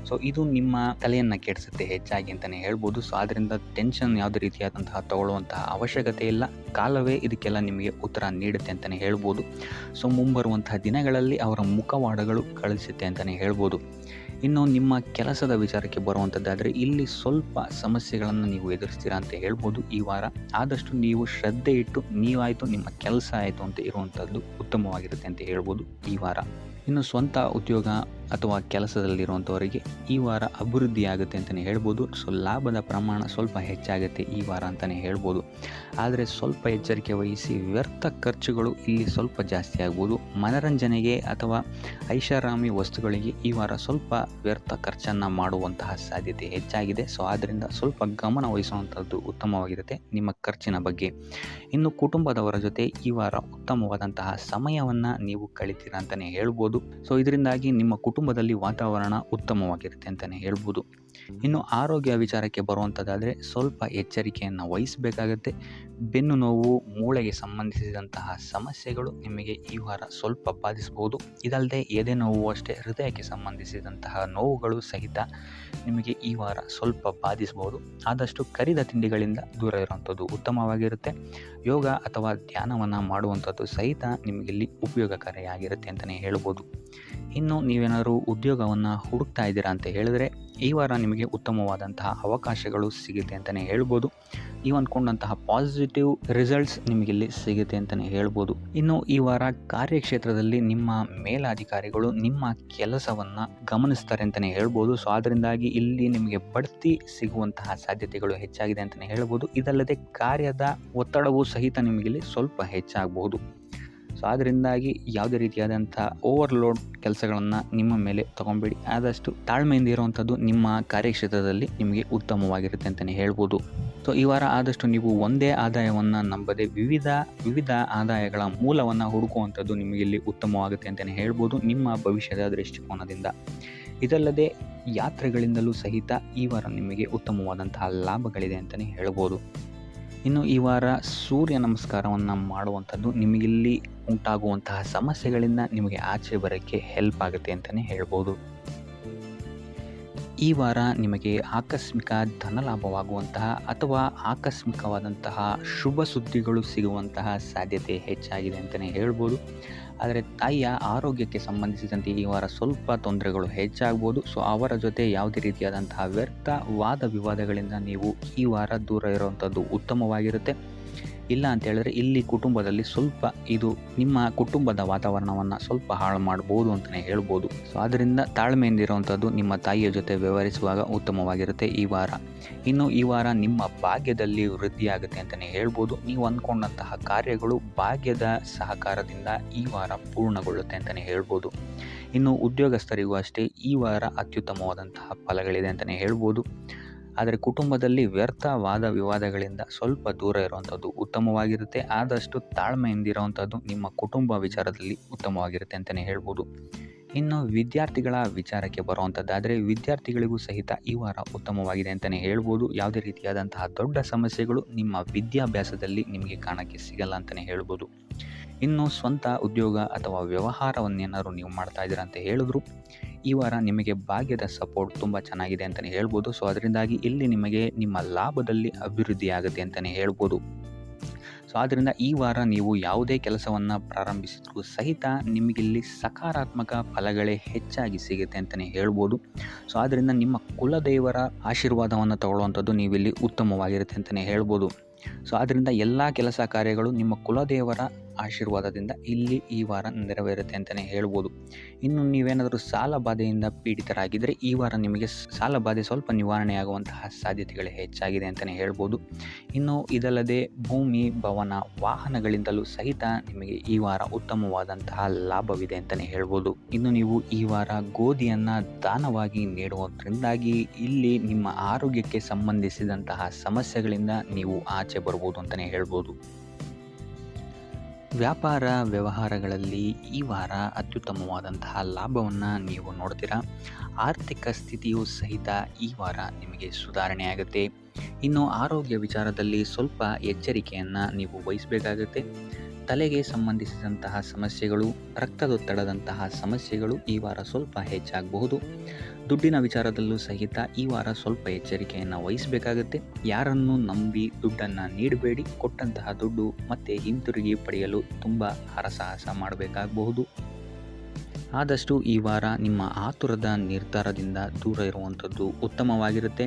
ಸೊ ಇದು ನಿಮ್ಮ ತಲೆಯನ್ನು ಕೆಡಿಸುತ್ತೆ ಹೆಚ್ಚಾಗಿ ಅಂತಲೇ ಹೇಳ್ಬೋದು. ಸೊ ಆದ್ದರಿಂದ ಟೆನ್ಷನ್ ಯಾವುದೇ ರೀತಿಯಾದಂತಹ ತಗೊಳ್ಳುವಂತಹ ಅವಶ್ಯಕತೆ ಇಲ್ಲ. ಕಾಲವೇ ಇದಕ್ಕೆಲ್ಲ ನಿಮಗೆ ಉತ್ತರ ನೀಡುತ್ತೆ ಅಂತಲೇ ಹೇಳ್ಬೋದು. ಸೊ ಮುಂಬರುವಂತಹ ದಿನಗಳಲ್ಲಿ ಅವರ ಮುಖವಾಡಗಳು ಕಳಿಸುತ್ತೆ ಅಂತಲೇ ಹೇಳ್ಬೋದು. ಇನ್ನು ನಿಮ್ಮ ಕೆಲಸದ ವಿಚಾರಕ್ಕೆ ಬರುವಂಥದ್ದಾದರೆ ಇಲ್ಲಿ ಸ್ವಲ್ಪ ಸಮಸ್ಯೆಗಳನ್ನು ನೀವು ಎದುರಿಸ್ತೀರಾ ಅಂತ ಹೇಳ್ಬೋದು ಈ ವಾರ. ಆದಷ್ಟು ನೀವು ಶ್ರದ್ಧೆ ಇಟ್ಟು ನೀವಾಯಿತು ನಿಮ್ಮ ಕೆಲಸ ಆಯಿತು ಅಂತ ಇರುವಂಥದ್ದು ಉತ್ತಮವಾಗಿರುತ್ತೆ ಅಂತ ಹೇಳ್ಬೋದು ಈ ವಾರ. ಇನ್ನು ಸ್ವಂತ ಉದ್ಯೋಗ ಅಥವಾ ಕೆಲಸದಲ್ಲಿರುವಂಥವರಿಗೆ ಈ ವಾರ ಅಭಿವೃದ್ಧಿ ಆಗುತ್ತೆ ಅಂತಲೇ ಹೇಳ್ಬೋದು. ಸೊ ಲಾಭದ ಪ್ರಮಾಣ ಸ್ವಲ್ಪ ಹೆಚ್ಚಾಗುತ್ತೆ ಈ ವಾರ ಅಂತಲೇ ಹೇಳ್ಬೋದು. ಆದರೆ ಸ್ವಲ್ಪ ಎಚ್ಚರಿಕೆ ವಹಿಸಿ, ವ್ಯರ್ಥ ಖರ್ಚುಗಳು ಇಲ್ಲಿ ಸ್ವಲ್ಪ ಜಾಸ್ತಿ ಆಗ್ಬೋದು. ಮನರಂಜನೆಗೆ ಅಥವಾ ಐಷಾರಾಮಿ ವಸ್ತುಗಳಿಗೆ ಈ ವಾರ ಸ್ವಲ್ಪ ವ್ಯರ್ಥ ಖರ್ಚನ್ನು ಮಾಡುವಂತಹ ಸಾಧ್ಯತೆ ಹೆಚ್ಚಾಗಿದೆ. ಸೊ ಆದ್ದರಿಂದ ಸ್ವಲ್ಪ ಗಮನ ವಹಿಸುವಂಥದ್ದು ಉತ್ತಮವಾಗಿರುತ್ತೆ ನಿಮ್ಮ ಖರ್ಚಿನ ಬಗ್ಗೆ. ಇನ್ನು ಕುಟುಂಬದವರ ಜೊತೆ ಈ ವಾರ ಉತ್ತಮವಾದಂತಹ ಸಮಯವನ್ನು ನೀವು ಕಳಿತೀರಾ ಅಂತಲೇ ಹೇಳ್ಬೋದು. ಸೊ ಇದರಿಂದಾಗಿ ನಿಮ್ಮ ಕುಟುಂಬದಲ್ಲಿ ವಾತಾವರಣ ಉತ್ತಮವಾಗಿರುತ್ತೆ ಅಂತಲೇ ಹೇಳ್ಬೋದು. ಇನ್ನು ಆರೋಗ್ಯ ವಿಚಾರಕ್ಕೆ ಬರುವಂಥದ್ದಾದರೆ ಸ್ವಲ್ಪ ಎಚ್ಚರಿಕೆಯನ್ನು ವಹಿಸಬೇಕಾಗತ್ತೆ. ಬೆನ್ನು ನೋವು, ಮೂಳೆಗೆ ಸಂಬಂಧಿಸಿದಂತಹ ಸಮಸ್ಯೆಗಳು ನಿಮಗೆ ಈ ವಾರ ಸ್ವಲ್ಪ ಬಾಧಿಸ್ಬೋದು. ಇದಲ್ಲದೆ ಎದೆ ನೋವು ಅಷ್ಟೇ, ಹೃದಯಕ್ಕೆ ಸಂಬಂಧಿಸಿದಂತಹ ನೋವುಗಳು ಸಹಿತ ನಿಮಗೆ ಈ ವಾರ ಸ್ವಲ್ಪ ಬಾಧಿಸ್ಬೋದು. ಆದಷ್ಟು ಕರಿದ ತಿಂಡಿಗಳಿಂದ ದೂರ ಇರುವಂಥದ್ದು ಉತ್ತಮವಾಗಿರುತ್ತೆ. ಯೋಗ ಅಥವಾ ಧ್ಯಾನವನ್ನು ಮಾಡುವಂಥದ್ದು ಸಹಿತ ನಿಮಗಿಲ್ಲಿ ಉಪಯೋಗಕಾರಿಯಾಗಿರುತ್ತೆ ಅಂತಲೇ ಹೇಳ್ಬೋದು. ಇನ್ನು ನೀವೇನಾದರೂ ಉದ್ಯೋಗವನ್ನು ಹುಡುಕ್ತಾ ಇದ್ದೀರಾ ಅಂತ ಹೇಳಿದ್ರೆ ಈ ವಾರ ನಿಮಗೆ ಉತ್ತಮವಾದಂತಹ ಅವಕಾಶಗಳು ಸಿಗುತ್ತೆ ಅಂತಲೇ ಹೇಳ್ಬೋದು. ನೀವು ಅಂದ್ಕೊಂಡಂತಹ ಪಾಸಿಟಿವ್ ರಿಸಲ್ಟ್ಸ್ ನಿಮಗಿಲ್ಲಿ ಸಿಗುತ್ತೆ ಅಂತಲೇ ಹೇಳ್ಬೋದು. ಇನ್ನು ಈ ವಾರ ಕಾರ್ಯಕ್ಷೇತ್ರದಲ್ಲಿ ನಿಮ್ಮ ಮೇಲಾಧಿಕಾರಿಗಳು ನಿಮ್ಮ ಕೆಲಸವನ್ನು ಗಮನಿಸ್ತಾರೆ ಅಂತಲೇ ಹೇಳ್ಬೋದು. ಸೊ ಅದರಿಂದಾಗಿ ಇಲ್ಲಿ ನಿಮಗೆ ಬಡ್ತಿ ಸಿಗುವಂತಹ ಸಾಧ್ಯತೆಗಳು ಹೆಚ್ಚಾಗಿದೆ ಅಂತಲೇ ಹೇಳ್ಬೋದು. ಇದಲ್ಲದೆ ಕಾರ್ಯದ ಒತ್ತಡವೂ ಸಹಿತ ನಿಮಗಿಲ್ಲಿ ಸ್ವಲ್ಪ ಹೆಚ್ಚಾಗಬಹುದು. ಸೊ ಅದರಿಂದಾಗಿ ಯಾವುದೇ ರೀತಿಯಾದಂಥ ಓವರ್ಲೋಡ್ ಕೆಲಸಗಳನ್ನು ನಿಮ್ಮ ಮೇಲೆ ತೊಗೊಂಬೇಡಿ. ಆದಷ್ಟು ತಾಳ್ಮೆಯಿಂದ ಇರುವಂಥದ್ದು ನಿಮ್ಮ ಕಾರ್ಯಕ್ಷೇತ್ರದಲ್ಲಿ ನಿಮಗೆ ಉತ್ತಮವಾಗಿರುತ್ತೆ ಅಂತಲೇ ಹೇಳ್ಬೋದು. ಸೊ ಈ ವಾರ ಆದಷ್ಟು ನೀವು ಒಂದೇ ಆದಾಯವನ್ನು ನಂಬದೆ ವಿವಿಧ ಆದಾಯಗಳ ಮೂಲವನ್ನು ಹುಡುಕುವಂಥದ್ದು ನಿಮಗಿಲ್ಲಿ ಉತ್ತಮವಾಗುತ್ತೆ ಅಂತಲೇ ಹೇಳ್ಬೋದು ನಿಮ್ಮ ಭವಿಷ್ಯದ ದೃಷ್ಟಿಕೋನದಿಂದ. ಇದಲ್ಲದೆ ಯಾತ್ರೆಗಳಿಂದಲೂ ಸಹಿತ ಈ ವಾರ ನಿಮಗೆ ಉತ್ತಮವಾದಂತಹ ಲಾಭಗಳಿದೆ ಅಂತಲೇ ಹೇಳ್ಬೋದು. ಇನ್ನು ಈ ವಾರ ಸೂರ್ಯ ನಮಸ್ಕಾರವನ್ನು ಮಾಡುವಂಥದ್ದು ನಿಮಗಿಲ್ಲಿ ಉಂಟಾಗುವಂತಹ ಸಮಸ್ಯೆಗಳಿಂದ ನಿಮಗೆ ಆಚೆ ಬರೋಕ್ಕೆ ಹೆಲ್ಪ್ ಆಗುತ್ತೆ ಅಂತಲೇ ಹೇಳ್ಬೋದು. ಈ ವಾರ ನಿಮಗೆ ಆಕಸ್ಮಿಕ ಧನಲಾಭವಾಗುವಂತಹ ಅಥವಾ ಆಕಸ್ಮಿಕವಾದಂತಹ ಶುಭ ಸುದ್ದಿಗಳು ಸಿಗುವಂತಹ ಸಾಧ್ಯತೆ ಹೆಚ್ಚಾಗಿದೆ ಅಂತಲೇ ಹೇಳ್ಬೋದು. ಆದರೆ ತಾಯಿಯ ಆರೋಗ್ಯಕ್ಕೆ ಸಂಬಂಧಿಸಿದಂತೆ ಈ ವಾರ ಸ್ವಲ್ಪ ತೊಂದರೆಗಳು ಹೆಚ್ಚಾಗ್ಬೋದು. ಸೊ ಅವರ ಜೊತೆ ಯಾವುದೇ ರೀತಿಯಾದಂತಹ ವ್ಯರ್ಥ ವಾದ ವಿವಾದಗಳಿಂದ ನೀವು ಈ ವಾರ ದೂರ ಇರುವಂಥದ್ದು ಉತ್ತಮವಾಗಿರುತ್ತೆ. ಇಲ್ಲ ಅಂತ ಹೇಳಿದ್ರೆ ಇಲ್ಲಿ ಕುಟುಂಬದಲ್ಲಿ ಸ್ವಲ್ಪ ಇದು ನಿಮ್ಮ ಕುಟುಂಬದ ವಾತಾವರಣವನ್ನು ಸ್ವಲ್ಪ ಹಾಳು ಮಾಡ್ಬೋದು ಅಂತಲೇ ಹೇಳ್ಬೋದು. ಸೊ ಅದರಿಂದ ತಾಳ್ಮೆಯಿಂದ ಇರುವಂಥದ್ದು ನಿಮ್ಮ ತಾಯಿಯ ಜೊತೆ ವ್ಯವಹರಿಸುವಾಗ ಉತ್ತಮವಾಗಿರುತ್ತೆ ಈ ವಾರ. ಇನ್ನು ಈ ವಾರ ನಿಮ್ಮ ಭಾಗ್ಯದಲ್ಲಿ ವೃದ್ಧಿಯಾಗುತ್ತೆ ಅಂತಲೇ ಹೇಳ್ಬೋದು. ನೀವು ಅಂದ್ಕೊಂಡಂತಹ ಕಾರ್ಯಗಳು ಭಾಗ್ಯದ ಸಹಕಾರದಿಂದ ಈ ವಾರ ಪೂರ್ಣಗೊಳ್ಳುತ್ತೆ ಅಂತಲೇ ಹೇಳ್ಬೋದು. ಇನ್ನು ಉದ್ಯೋಗಸ್ಥರಿಗೂ ಅಷ್ಟೇ ಈ ವಾರ ಅತ್ಯುತ್ತಮವಾದಂತಹ ಫಲಗಳಿದೆ ಅಂತಲೇ ಹೇಳ್ಬೋದು. ಆದರೆ ಕುಟುಂಬದಲ್ಲಿ ವ್ಯರ್ಥ ವಾದ ವಿವಾದಗಳಿಂದ ಸ್ವಲ್ಪ ದೂರ ಇರುವಂಥದ್ದು ಉತ್ತಮವಾಗಿರುತ್ತೆ. ಆದಷ್ಟು ತಾಳ್ಮೆಯಿಂದಿರುವಂಥದ್ದು ನಿಮ್ಮ ಕುಟುಂಬ ವಿಚಾರದಲ್ಲಿ ಉತ್ತಮವಾಗಿರುತ್ತೆ ಅಂತಲೇ ಹೇಳ್ಬೋದು. ಇನ್ನು ವಿದ್ಯಾರ್ಥಿಗಳ ವಿಚಾರಕ್ಕೆ ಬರುವಂಥದ್ದಾದರೆ ವಿದ್ಯಾರ್ಥಿಗಳಿಗೂ ಸಹಿತ ಈ ವಾರ ಉತ್ತಮವಾಗಿದೆ ಅಂತಲೇ ಹೇಳ್ಬೋದು. ಯಾವುದೇ ರೀತಿಯಾದಂತಹ ದೊಡ್ಡ ಸಮಸ್ಯೆಗಳು ನಿಮ್ಮ ವಿದ್ಯಾಭ್ಯಾಸದಲ್ಲಿ ನಿಮಗೆ ಕಾಣೋಕ್ಕೆ ಸಿಗಲ್ಲ ಅಂತಲೇ ಹೇಳ್ಬೋದು. ಇನ್ನು ಸ್ವಂತ ಉದ್ಯೋಗ ಅಥವಾ ವ್ಯವಹಾರವನ್ನೇನಾದ್ರು ನೀವು ಮಾಡ್ತಾ ಇದ್ದೀರಾ ಅಂತ ಹೇಳಿದ್ರು ಈ ವಾರ ನಿಮಗೆ ಭಾಗ್ಯದ ಸಪೋರ್ಟ್ ತುಂಬ ಚೆನ್ನಾಗಿದೆ ಅಂತಲೇ ಹೇಳ್ಬೋದು. ಸೊ ಅದರಿಂದಾಗಿ ಇಲ್ಲಿ ನಿಮಗೆ ನಿಮ್ಮ ಲಾಭದಲ್ಲಿ ಅಭಿವೃದ್ಧಿ ಆಗುತ್ತೆ ಅಂತಲೇ ಹೇಳ್ಬೋದು. ಸೊ ಆದ್ದರಿಂದ ಈ ವಾರ ನೀವು ಯಾವುದೇ ಕೆಲಸವನ್ನು ಪ್ರಾರಂಭಿಸಿದರೂ ಸಹಿತ ನಿಮಗಿಲ್ಲಿ ಸಕಾರಾತ್ಮಕ ಫಲಗಳೇ ಹೆಚ್ಚಾಗಿ ಸಿಗುತ್ತೆ ಅಂತಲೇ ಹೇಳ್ಬೋದು. ಸೊ ಆದ್ದರಿಂದ ನಿಮ್ಮ ಕುಲದೇವರ ಆಶೀರ್ವಾದವನ್ನು ತಗೊಳ್ಳುವಂಥದ್ದು ನೀವಿಲ್ಲಿ ಉತ್ತಮವಾಗಿರುತ್ತೆ ಅಂತಲೇ ಹೇಳ್ಬೋದು. ಸೊ ಆದ್ದರಿಂದ ಎಲ್ಲ ಕೆಲಸ ಕಾರ್ಯಗಳು ನಿಮ್ಮ ಕುಲದೇವರ ಆಶೀರ್ವಾದದಿಂದ ಇಲ್ಲಿ ಈ ವಾರ ನೆರವೇರುತ್ತೆ ಅಂತಲೇ ಹೇಳ್ಬೋದು. ಇನ್ನು ನೀವೇನಾದರೂ ಸಾಲ ಬಾಧೆಯಿಂದ ಪೀಡಿತರಾಗಿದ್ದರೆ ಈ ವಾರ ನಿಮಗೆ ಸಾಲ ಬಾಧೆ ಸ್ವಲ್ಪ ನಿವಾರಣೆಯಾಗುವಂತಹ ಸಾಧ್ಯತೆಗಳು ಹೆಚ್ಚಾಗಿದೆ ಅಂತಲೇ ಹೇಳ್ಬೋದು. ಇನ್ನು ಇದಲ್ಲದೆ ಭೂಮಿ, ಭವನ, ವಾಹನಗಳಿಂದಲೂ ಸಹಿತ ನಿಮಗೆ ಈ ವಾರ ಉತ್ತಮವಾದಂತಹ ಲಾಭವಿದೆ ಅಂತಲೇ ಹೇಳ್ಬೋದು. ಇನ್ನು ನೀವು ಈ ವಾರ ಗೋಧಿಯನ್ನು ದಾನವಾಗಿ ನೀಡುವುದರಿಂದಾಗಿ ಇಲ್ಲಿ ನಿಮ್ಮ ಆರೋಗ್ಯಕ್ಕೆ ಸಂಬಂಧಿಸಿದಂತಹ ಸಮಸ್ಯೆಗಳಿಂದ ನೀವು ಆಚೆ ಬರ್ಬೋದು ಅಂತಲೇ ಹೇಳ್ಬೋದು. ವ್ಯಾಪಾರ ವ್ಯವಹಾರಗಳಲ್ಲಿ ಈ ವಾರ ಅತ್ಯುತ್ತಮವಾದಂತಹ ಲಾಭವನ್ನು ನೀವು ನೋಡ್ತೀರಾ. ಆರ್ಥಿಕ ಸ್ಥಿತಿಯೂ ಸಹಿತ ಈ ವಾರ ನಿಮಗೆ ಸುಧಾರಣೆಯಾಗುತ್ತೆ. ಇನ್ನು ಆರೋಗ್ಯ ವಿಚಾರದಲ್ಲಿ ಸ್ವಲ್ಪ ಎಚ್ಚರಿಕೆಯನ್ನು ನೀವು ವಹಿಸಬೇಕಾಗುತ್ತೆ. ತಲೆಗೆ ಸಂಬಂಧಿಸಿದಂತಹ ಸಮಸ್ಯೆಗಳು, ರಕ್ತದೊತ್ತಡದಂತಹ ಸಮಸ್ಯೆಗಳು ಈ ವಾರ ಸ್ವಲ್ಪ ಹೆಚ್ಚಾಗಬಹುದು. ದುಡ್ಡಿನ ವಿಚಾರದಲ್ಲೂ ಸಹಿತ ಈ ವಾರ ಸ್ವಲ್ಪ ಎಚ್ಚರಿಕೆಯನ್ನು ವಹಿಸಬೇಕಾಗುತ್ತೆ. ಯಾರನ್ನು ನಂಬಿ ದುಡ್ಡನ್ನು ನೀಡಬೇಡಿ. ಕೊಟ್ಟಂತಹ ದುಡ್ಡು ಮತ್ತೆ ಹಿಂತಿರುಗಿ ಪಡೆಯಲು ತುಂಬ ಹರಸಾಹಸ ಮಾಡಬೇಕಾಗಬಹುದು. ಆದಷ್ಟು ಈ ವಾರ ನಿಮ್ಮ ಆತುರದ ನಿರ್ಧಾರದಿಂದ ದೂರ ಇರುವಂಥದ್ದು ಉತ್ತಮವಾಗಿರುತ್ತೆ.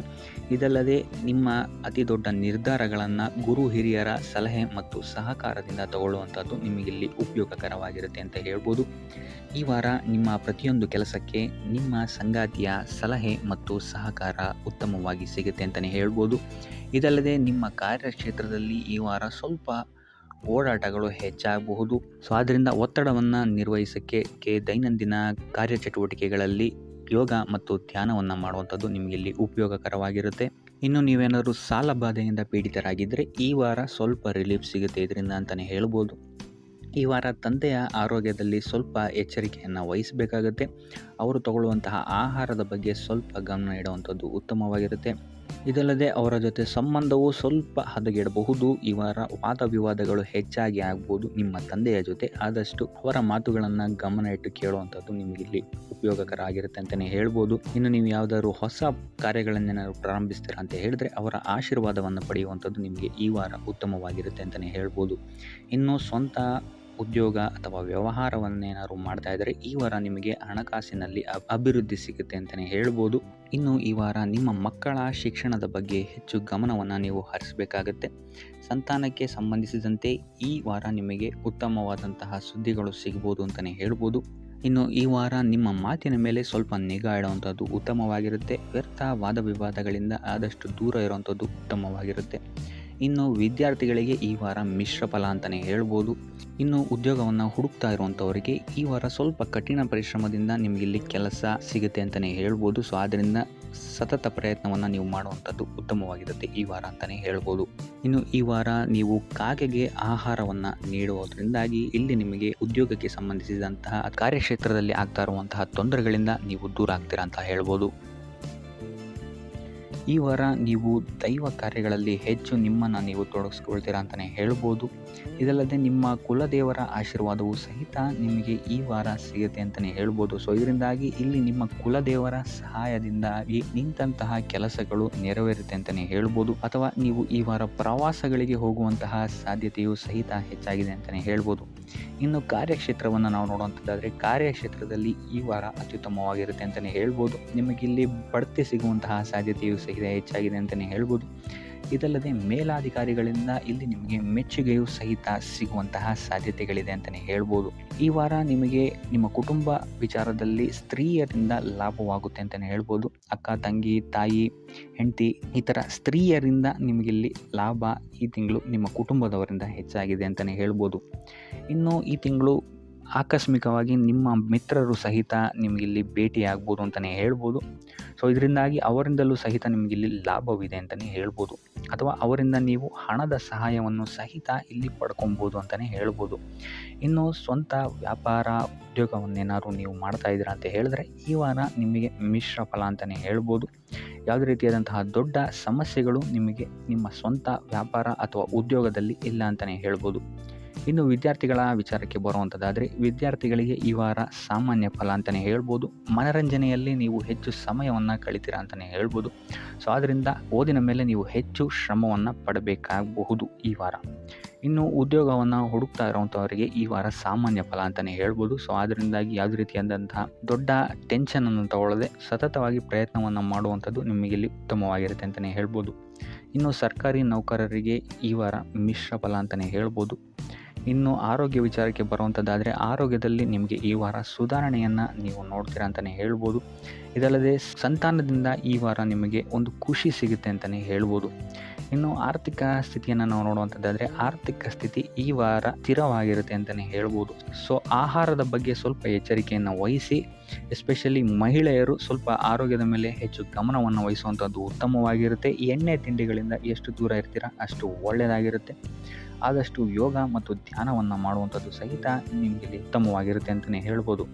ಇದಲ್ಲದೆ ನಿಮ್ಮ ಅತಿ ದೊಡ್ಡ ನಿರ್ಧಾರಗಳನ್ನು ಗುರು ಹಿರಿಯರ ಸಲಹೆ ಮತ್ತು ಸಹಕಾರದಿಂದ ತಗೊಳ್ಳುವಂಥದ್ದು ನಿಮಗಿಲ್ಲಿ ಉಪಯೋಗಕರವಾಗಿರುತ್ತೆ ಅಂತ ಹೇಳ್ಬೋದು. ಈ ವಾರ ನಿಮ್ಮ ಪ್ರತಿಯೊಂದು ಕೆಲಸಕ್ಕೆ ನಿಮ್ಮ ಸಂಗಾತಿಯ ಸಲಹೆ ಮತ್ತು ಸಹಕಾರ ಉತ್ತಮವಾಗಿ ಸಿಗುತ್ತೆ ಅಂತಲೇ ಹೇಳ್ಬೋದು. ಇದಲ್ಲದೆ ನಿಮ್ಮ ಕಾರ್ಯಕ್ಷೇತ್ರದಲ್ಲಿ ಈ ವಾರ ಸ್ವಲ್ಪ ಓಡಾಟಗಳು ಹೆಚ್ಚಾಗಬಹುದು. ಸೊ ಆದ್ದರಿಂದ ಒತ್ತಡವನ್ನು ನಿರ್ವಹಿಸೋಕ್ಕೆ ದೈನಂದಿನ ಕಾರ್ಯಚಟುವಟಿಕೆಗಳಲ್ಲಿ ಯೋಗ ಮತ್ತು ಧ್ಯಾನವನ್ನು ಮಾಡುವಂಥದ್ದು ನಿಮಗಿಲ್ಲಿ ಉಪಯೋಗಕರವಾಗಿರುತ್ತೆ. ಇನ್ನು ನೀವೇನಾದರೂ ಸಾಲ ಬಾಧೆಯಿಂದ ಪೀಡಿತರಾಗಿದ್ದರೆ ಈ ವಾರ ಸ್ವಲ್ಪ ರಿಲೀಫ್ ಸಿಗುತ್ತೆ ಇದರಿಂದ ಅಂತಲೇ ಹೇಳ್ಬೋದು. ಈ ವಾರ ತಂದೆಯ ಆರೋಗ್ಯದಲ್ಲಿ ಸ್ವಲ್ಪ ಎಚ್ಚರಿಕೆಯನ್ನು ವಹಿಸಬೇಕಾಗುತ್ತೆ. ಅವರು ತಗೊಳ್ಳುವಂತಹ ಆಹಾರದ ಬಗ್ಗೆ ಸ್ವಲ್ಪ ಗಮನ ಇಡುವಂಥದ್ದು ಉತ್ತಮವಾಗಿರುತ್ತೆ. ಇದಲ್ಲದೆ ಅವರ ಜೊತೆ ಸಂಬಂಧವು ಸ್ವಲ್ಪ ಹದಗೆಡಬಹುದು. ಈ ವಾರ ವಾದ ವಿವಾದಗಳು ಹೆಚ್ಚಾಗಿ ಆಗ್ಬೋದು ನಿಮ್ಮ ತಂದೆಯ ಜೊತೆ. ಆದಷ್ಟು ಅವರ ಮಾತುಗಳನ್ನು ಗಮನ ಇಟ್ಟು ಕೇಳುವಂಥದ್ದು ನಿಮಗಿಲ್ಲಿ ಉಪಯೋಗಕರ ಆಗಿರುತ್ತೆ ಅಂತಲೇ ಹೇಳ್ಬೋದು. ಇನ್ನು ನೀವು ಯಾವುದಾದ್ರು ಹೊಸ ಕಾರ್ಯಗಳನ್ನೇನಾದ್ರು ಪ್ರಾರಂಭಿಸ್ತೀರಾ ಅಂತ ಹೇಳಿದ್ರೆ ಅವರ ಆಶೀರ್ವಾದವನ್ನು ಪಡೆಯುವಂಥದ್ದು ನಿಮಗೆ ಈ ವಾರ ಉತ್ತಮವಾಗಿರುತ್ತೆ ಅಂತಲೇ ಹೇಳ್ಬೋದು. ಇನ್ನು ಸ್ವಂತ ಉದ್ಯೋಗ ಅಥವಾ ವ್ಯವಹಾರವನ್ನೇನಾದ್ರು ಮಾಡ್ತಾ ಇದ್ದರೆ ಈ ವಾರ ನಿಮಗೆ ಹಣಕಾಸಿನಲ್ಲಿ ಅಭಿವೃದ್ಧಿ ಸಿಗುತ್ತೆ ಅಂತಲೇ ಹೇಳ್ಬೋದು. ಇನ್ನು ಈ ವಾರ ನಿಮ್ಮ ಮಕ್ಕಳ ಶಿಕ್ಷಣದ ಬಗ್ಗೆ ಹೆಚ್ಚು ಗಮನವನ್ನು ನೀವು ಹರಿಸಬೇಕಾಗತ್ತೆ. ಸಂತಾನಕ್ಕೆ ಸಂಬಂಧಿಸಿದಂತೆ ಈ ವಾರ ನಿಮಗೆ ಉತ್ತಮವಾದಂತಹ ಸುದ್ದಿಗಳು ಸಿಗ್ಬೋದು ಅಂತಲೇ ಹೇಳ್ಬೋದು. ಇನ್ನು ಈ ವಾರ ನಿಮ್ಮ ಮಾತಿನ ಮೇಲೆ ಸ್ವಲ್ಪ ನಿಗಾ ಇಡುವಂಥದ್ದು ಉತ್ತಮವಾಗಿರುತ್ತೆ. ವ್ಯರ್ಥ ವಾದ ವಿವಾದಗಳಿಂದ ಆದಷ್ಟು ದೂರ ಇರುವಂಥದ್ದು ಉತ್ತಮವಾಗಿರುತ್ತೆ. ಇನ್ನು ವಿದ್ಯಾರ್ಥಿಗಳಿಗೆ ಈ ವಾರ ಮಿಶ್ರ ಫಲ ಅಂತಲೇ ಹೇಳ್ಬೋದು. ಇನ್ನು ಉದ್ಯೋಗವನ್ನು ಹುಡುಕ್ತಾ ಇರುವಂಥವರಿಗೆ ಈ ವಾರ ಸ್ವಲ್ಪ ಕಠಿಣ ಪರಿಶ್ರಮದಿಂದ ನಿಮಗಿಲ್ಲಿ ಕೆಲಸ ಸಿಗುತ್ತೆ ಅಂತಲೇ ಹೇಳ್ಬೋದು. ಸೊ ಆದ್ದರಿಂದ ಸತತ ಪ್ರಯತ್ನವನ್ನು ನೀವು ಮಾಡುವಂಥದ್ದು ಉತ್ತಮವಾಗಿರುತ್ತೆ ಈ ವಾರ ಅಂತಲೇ ಹೇಳ್ಬೋದು. ಇನ್ನು ಈ ವಾರ ನೀವು ಕಾಗೆಗೆ ಆಹಾರವನ್ನು ನೀಡುವುದರಿಂದಾಗಿ ಇಲ್ಲಿ ನಿಮಗೆ ಉದ್ಯೋಗಕ್ಕೆ ಸಂಬಂಧಿಸಿದಂತಹ ಕಾರ್ಯಕ್ಷೇತ್ರದಲ್ಲಿ ಆಗ್ತಾ ಇರುವಂತಹ ತೊಂದರೆಗಳಿಂದ ನೀವು ದೂರ ಆಗ್ತೀರಾ ಅಂತ ಹೇಳ್ಬೋದು. ಈ ವಾರ ನೀವು ದೈವ ಕಾರ್ಯಗಳಲ್ಲಿ ಹೆಚ್ಚು ನಿಮ್ಮನ್ನು ನೀವು ತೊಡಗಿಸ್ಕೊಳ್ತೀರಾ ಅಂತಲೇ ಹೇಳ್ಬೋದು. ಇದಲ್ಲದೆ ನಿಮ್ಮ ಕುಲದೇವರ ಆಶೀರ್ವಾದವು ಸಹಿತ ನಿಮಗೆ ಈ ವಾರ ಸಿಗುತ್ತೆ ಅಂತಲೇ ಹೇಳ್ಬೋದು. ಸೊ ಇದರಿಂದಾಗಿ ಇಲ್ಲಿ ನಿಮ್ಮ ಕುಲದೇವರ ಸಹಾಯದಿಂದಾಗಿ ನಿಂತಹ ಕೆಲಸಗಳು ನೆರವೇರುತ್ತೆ ಅಂತಲೇ ಹೇಳ್ಬೋದು. ಅಥವಾ ನೀವು ಈ ವಾರ ಪ್ರವಾಸಗಳಿಗೆ ಹೋಗುವಂತಹ ಸಾಧ್ಯತೆಯು ಸಹಿತ ಹೆಚ್ಚಾಗಿದೆ ಅಂತಲೇ ಹೇಳ್ಬೋದು. ಇನ್ನು ಕಾರ್ಯಕ್ಷೇತ್ರವನ್ನು ನಾವು ನೋಡುವಂಥದ್ದಾದರೆ ಕಾರ್ಯಕ್ಷೇತ್ರದಲ್ಲಿ ಈ ವಾರ ಅತ್ಯುತ್ತಮವಾಗಿರುತ್ತೆ ಅಂತಲೇ ಹೇಳ್ಬೋದು. ನಿಮಗಿಲ್ಲಿ ಬಡ್ತಿ ಸಿಗುವಂತಹ ಸಾಧ್ಯತೆಯು ಸಹಿತ ಹೆಚ್ಚಾಗಿದೆ ಅಂತಲೇ ಹೇಳ್ಬೋದು. ಇದಲ್ಲದೆ ಮೇಲಾಧಿಕಾರಿಗಳಿಂದ ಇಲ್ಲಿ ನಿಮಗೆ ಮೆಚ್ಚುಗೆಯೂ ಸಹಿತ ಸಿಗುವಂತಹ ಸಾಧ್ಯತೆಗಳಿದೆ ಅಂತಲೇ ಹೇಳ್ಬೋದು. ಈ ವಾರ ನಿಮಗೆ ನಿಮ್ಮ ಕುಟುಂಬ ವಿಚಾರದಲ್ಲಿ ಸ್ತ್ರೀಯರಿಂದ ಲಾಭವಾಗುತ್ತೆ ಅಂತಲೇ ಹೇಳ್ಬೋದು. ಅಕ್ಕ, ತಂಗಿ, ತಾಯಿ, ಹೆಂಡತಿ ಈ ಥರ ಸ್ತ್ರೀಯರಿಂದ ನಿಮಗಿಲ್ಲಿ ಲಾಭ ಈ ತಿಂಗಳು ನಿಮ್ಮ ಕುಟುಂಬದವರಿಂದ ಹೆಚ್ಚಾಗಿದೆ ಅಂತಲೇ ಹೇಳ್ಬೋದು. ಇನ್ನು ಈ ತಿಂಗಳು ಆಕಸ್ಮಿಕವಾಗಿ ನಿಮ್ಮ ಮಿತ್ರರು ಸಹಿತ ನಿಮಗಿಲ್ಲಿ ಭೇಟಿಯಾಗ್ಬೋದು ಅಂತಲೇ ಹೇಳ್ಬೋದು. ಸೊ ಇದರಿಂದಾಗಿ ಅವರಿಂದಲೂ ಸಹಿತ ನಿಮಗಿಲ್ಲಿ ಲಾಭವಿದೆ ಅಂತಲೇ ಹೇಳ್ಬೋದು. ಅಥವಾ ಅವರಿಂದ ನೀವು ಹಣದ ಸಹಾಯವನ್ನು ಸಹಿತ ಇಲ್ಲಿ ಪಡ್ಕೊಬೋದು ಅಂತಲೇ ಹೇಳ್ಬೋದು. ಇನ್ನು ಸ್ವಂತ ವ್ಯಾಪಾರ ಉದ್ಯೋಗವನ್ನೇನಾದ್ರು ನೀವು ಮಾಡ್ತಾ ಇದ್ದೀರಾ ಅಂತ ಹೇಳಿದ್ರೆ ಈ ವಾರ ನಿಮಗೆ ಮಿಶ್ರ ಫಲ ಅಂತಲೇ ಹೇಳ್ಬೋದು. ಯಾವುದೇ ರೀತಿಯಾದಂತಹ ದೊಡ್ಡ ಸಮಸ್ಯೆಗಳು ನಿಮಗೆ ನಿಮ್ಮ ಸ್ವಂತ ವ್ಯಾಪಾರ ಅಥವಾ ಉದ್ಯೋಗದಲ್ಲಿ ಇಲ್ಲ ಅಂತಲೇ ಹೇಳ್ಬೋದು. ಇನ್ನು ವಿದ್ಯಾರ್ಥಿಗಳ ವಿಚಾರಕ್ಕೆ ಬರುವಂಥದ್ದಾದರೆ ವಿದ್ಯಾರ್ಥಿಗಳಿಗೆ ಈ ವಾರ ಸಾಮಾನ್ಯ ಫಲ ಅಂತಲೇ ಹೇಳ್ಬೋದು. ಮನರಂಜನೆಯಲ್ಲಿ ನೀವು ಹೆಚ್ಚು ಸಮಯವನ್ನು ಕಳಿತೀರಾ ಅಂತಲೇ ಹೇಳ್ಬೋದು. ಸೊ ಆದ್ದರಿಂದ ಓದಿನ ಮೇಲೆ ನೀವು ಹೆಚ್ಚು ಶ್ರಮವನ್ನು ಪಡಬೇಕಾಗಬಹುದು ಈ ವಾರ. ಇನ್ನು ಉದ್ಯೋಗವನ್ನು ಹುಡುಕ್ತಾ ಇರೋವಂಥವರಿಗೆ ಈ ವಾರ ಸಾಮಾನ್ಯ ಫಲ ಅಂತಲೇ ಹೇಳ್ಬೋದು. ಸೊ ಅದರಿಂದಾಗಿ ಯಾವುದೇ ರೀತಿಯಾದಂತಹ ದೊಡ್ಡ ಟೆನ್ಷನನ್ನು ತಗೊಳ್ಳದೆ ಸತತವಾಗಿ ಪ್ರಯತ್ನವನ್ನು ಮಾಡುವಂಥದ್ದು ನಿಮಗೆ ಇಲ್ಲಿ ಉತ್ತಮವಾಗಿರುತ್ತೆ ಅಂತಲೇ ಹೇಳ್ಬೋದು. ಇನ್ನು ಸರ್ಕಾರಿ ನೌಕರರಿಗೆ ಈ ವಾರ ಮಿಶ್ರ ಫಲ ಅಂತಲೇ ಹೇಳ್ಬೋದು. ಇನ್ನು ಆರೋಗ್ಯ ವಿಚಾರಕ್ಕೆ ಬರುವಂಥದ್ದಾದರೆ ಆರೋಗ್ಯದಲ್ಲಿ ನಿಮಗೆ ಈ ವಾರ ಸುಧಾರಣೆಯನ್ನು ನೀವು ನೋಡ್ತೀರಾ ಅಂತಲೇ ಹೇಳ್ಬೋದು. ಇದಲ್ಲದೆ ಸಂತಾನದಿಂದ ಈ ವಾರ ನಿಮಗೆ ಒಂದು ಖುಷಿ ಸಿಗುತ್ತೆ ಅಂತಲೇ ಹೇಳ್ಬೋದು. ಇನ್ನು ಆರ್ಥಿಕ ಸ್ಥಿತಿಯನ್ನು ನಾವು ನೋಡುವಂಥದ್ದಾದರೆ ಆರ್ಥಿಕ ಸ್ಥಿತಿ ಈ ವಾರ ಸ್ಥಿರವಾಗಿರುತ್ತೆ ಅಂತಲೇ ಹೇಳ್ಬೋದು. ಸೊ ಆಹಾರದ ಬಗ್ಗೆ ಸ್ವಲ್ಪ ಎಚ್ಚರಿಕೆಯನ್ನು ವಹಿಸಿ, ಎಸ್ಪೆಷಲಿ ಮಹಿಳೆಯರು ಸ್ವಲ್ಪ ಆರೋಗ್ಯದ ಮೇಲೆ ಹೆಚ್ಚು ಗಮನವನ್ನು ವಹಿಸುವಂಥದ್ದು ಉತ್ತಮವಾಗಿರುತ್ತೆ. ಎಣ್ಣೆ ತಿಂಡಿಗಳಿಂದ ಎಷ್ಟು ದೂರ ಇರ್ತೀರಾ ಅಷ್ಟು ಒಳ್ಳೆಯದಾಗಿರುತ್ತೆ. ಆದಷ್ಟು ಯೋಗ ಮತ್ತು ಧ್ಯಾನವನ್ನು ಮಾಡುವಂಥದ್ದು ಸಹಿತ ನಿಮಗೆ ಉತ್ತಮವಾಗಿರುತ್ತೆ ಅಂತಲೇ ಹೇಳ್ಬೋದು.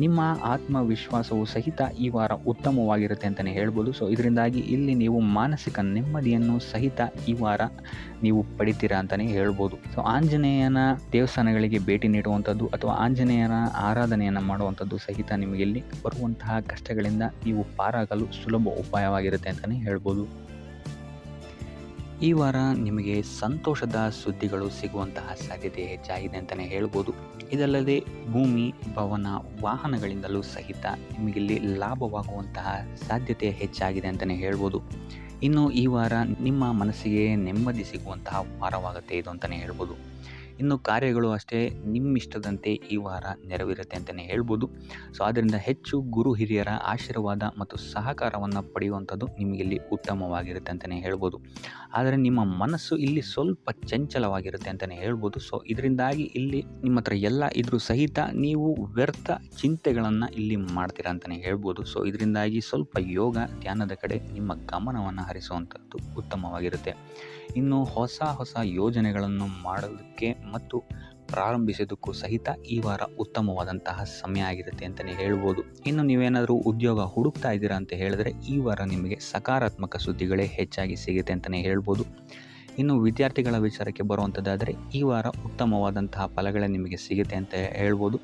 ನಿಮ್ಮ ಆತ್ಮವಿಶ್ವಾಸವು ಸಹಿತ ಈ ವಾರ ಉತ್ತಮವಾಗಿರುತ್ತೆ ಅಂತಲೇ ಹೇಳ್ಬೋದು. ಸೊ ಇದರಿಂದಾಗಿ ಇಲ್ಲಿ ನೀವು ಮಾನಸಿಕ ನೆಮ್ಮದಿಯನ್ನು ಸಹಿತ ಈ ವಾರ ನೀವು ಪಡಿತೀರಾ ಅಂತಲೇ ಹೇಳ್ಬೋದು. ಸೊ ಆಂಜನೇಯನ ದೇವಸ್ಥಾನಗಳಿಗೆ ಭೇಟಿ ನೀಡುವಂಥದ್ದು ಅಥವಾ ಆಂಜನೇಯನ ಆರಾಧನೆಯನ್ನು ಮಾಡುವಂಥದ್ದು ಸಹಿತ ನಿಮಗೆ ಇಲ್ಲಿ ಬರುವಂತಹ ಕಷ್ಟಗಳಿಂದ ನೀವು ಪಾರಾಗಲು ಸುಲಭ ಉಪಾಯವಾಗಿರುತ್ತೆ ಅಂತಲೇ ಹೇಳ್ಬೋದು. ಈ ವಾರ ನಿಮಗೆ ಸಂತೋಷದ ಸುದ್ದಿಗಳು ಸಿಗುವಂತಹ ಸಾಧ್ಯತೆ ಹೆಚ್ಚಾಗಿದೆ ಅಂತಲೇ ಹೇಳ್ಬೋದು. ಇದಲ್ಲದೆ ಭೂಮಿ, ಭವನ, ವಾಹನಗಳಿಂದಲೂ ಸಹಿತ ನಿಮಗಿಲ್ಲಿ ಲಾಭವಾಗುವಂತಹ ಸಾಧ್ಯತೆ ಹೆಚ್ಚಾಗಿದೆ ಅಂತಲೇ ಹೇಳ್ಬೋದು. ಇನ್ನು ಈ ವಾರ ನಿಮ್ಮ ಮನಸ್ಸಿಗೆ ನೆಮ್ಮದಿ ಸಿಗುವಂತಹ ವಾರವಾಗುತ್ತೆ ಇದು ಅಂತಲೇ ಹೇಳ್ಬೋದು. ಇನ್ನು ಕಾರ್ಯಗಳು ಅಷ್ಟೇ ನಿಮ್ಮಿಷ್ಟದಂತೆ ಈ ವಾರ ನೆರವೇರುತ್ತೆ ಅಂತಲೇ ಹೇಳ್ಬೋದು. ಸೊ ಆದ್ದರಿಂದ ಹೆಚ್ಚು ಗುರು ಹಿರಿಯರ ಆಶೀರ್ವಾದ ಮತ್ತು ಸಹಕಾರವನ್ನು ಪಡೆಯುವಂಥದ್ದು ನಿಮಗಿಲ್ಲಿ ಉತ್ತಮವಾಗಿರುತ್ತೆ ಅಂತಲೇ ಹೇಳ್ಬೋದು. ಆದರೆ ನಿಮ್ಮ ಮನಸ್ಸು ಇಲ್ಲಿ ಸ್ವಲ್ಪ ಚಂಚಲವಾಗಿರುತ್ತೆ ಅಂತಲೇ ಹೇಳ್ಬೋದು. ಸೊ ಇದರಿಂದಾಗಿ ಇಲ್ಲಿ ನಿಮ್ಮ ಹತ್ರ ಎಲ್ಲ ಇದ್ರೂ ಸಹಿತ ನೀವು ವ್ಯರ್ಥ ಚಿಂತೆಗಳನ್ನು ಇಲ್ಲಿ ಮಾಡ್ತೀರಾ ಅಂತಲೇ ಹೇಳ್ಬೋದು. ಸೊ ಇದರಿಂದಾಗಿ ಸ್ವಲ್ಪ ಯೋಗ ಧ್ಯಾನದ ಕಡೆ ನಿಮ್ಮ ಗಮನವನ್ನು ಹರಿಸುವಂಥದ್ದು ಉತ್ತಮವಾಗಿರುತ್ತೆ. ಇನ್ನು ಹೊಸ ಯೋಜನೆಗಳನ್ನು ಮಾಡೋದಕ್ಕೆ ಮತ್ತು ಪ್ರಾರಂಭಿಸೋದಕ್ಕೂ ಸಹಿತ ಈ ವಾರ ಉತ್ತಮವಾದಂತಹ ಸಮಯ ಆಗಿರುತ್ತೆ ಅಂತಲೇ ಹೇಳ್ಬೋದು. ಇನ್ನು ನೀವೇನಾದರೂ ಉದ್ಯೋಗ ಹುಡುಕ್ತಾ ಇದ್ದೀರಾ ಅಂತ ಹೇಳಿದ್ರೆ ಈ ವಾರ ನಿಮಗೆ ಸಕಾರಾತ್ಮಕ ಸುದ್ದಿಗಳೇ ಹೆಚ್ಚಾಗಿ ಸಿಗುತ್ತೆ ಅಂತಲೇ ಹೇಳ್ಬೋದು. ಇನ್ನು ವಿದ್ಯಾರ್ಥಿಗಳ ವಿಚಾರಕ್ಕೆ ಬರುವಂಥದ್ದಾದರೆ ಈ ವಾರ ಉತ್ತಮವಾದಂತಹ ಫಲಗಳೇ ನಿಮಗೆ ಸಿಗುತ್ತೆ ಅಂತ ಹೇಳ್ಬೋದು.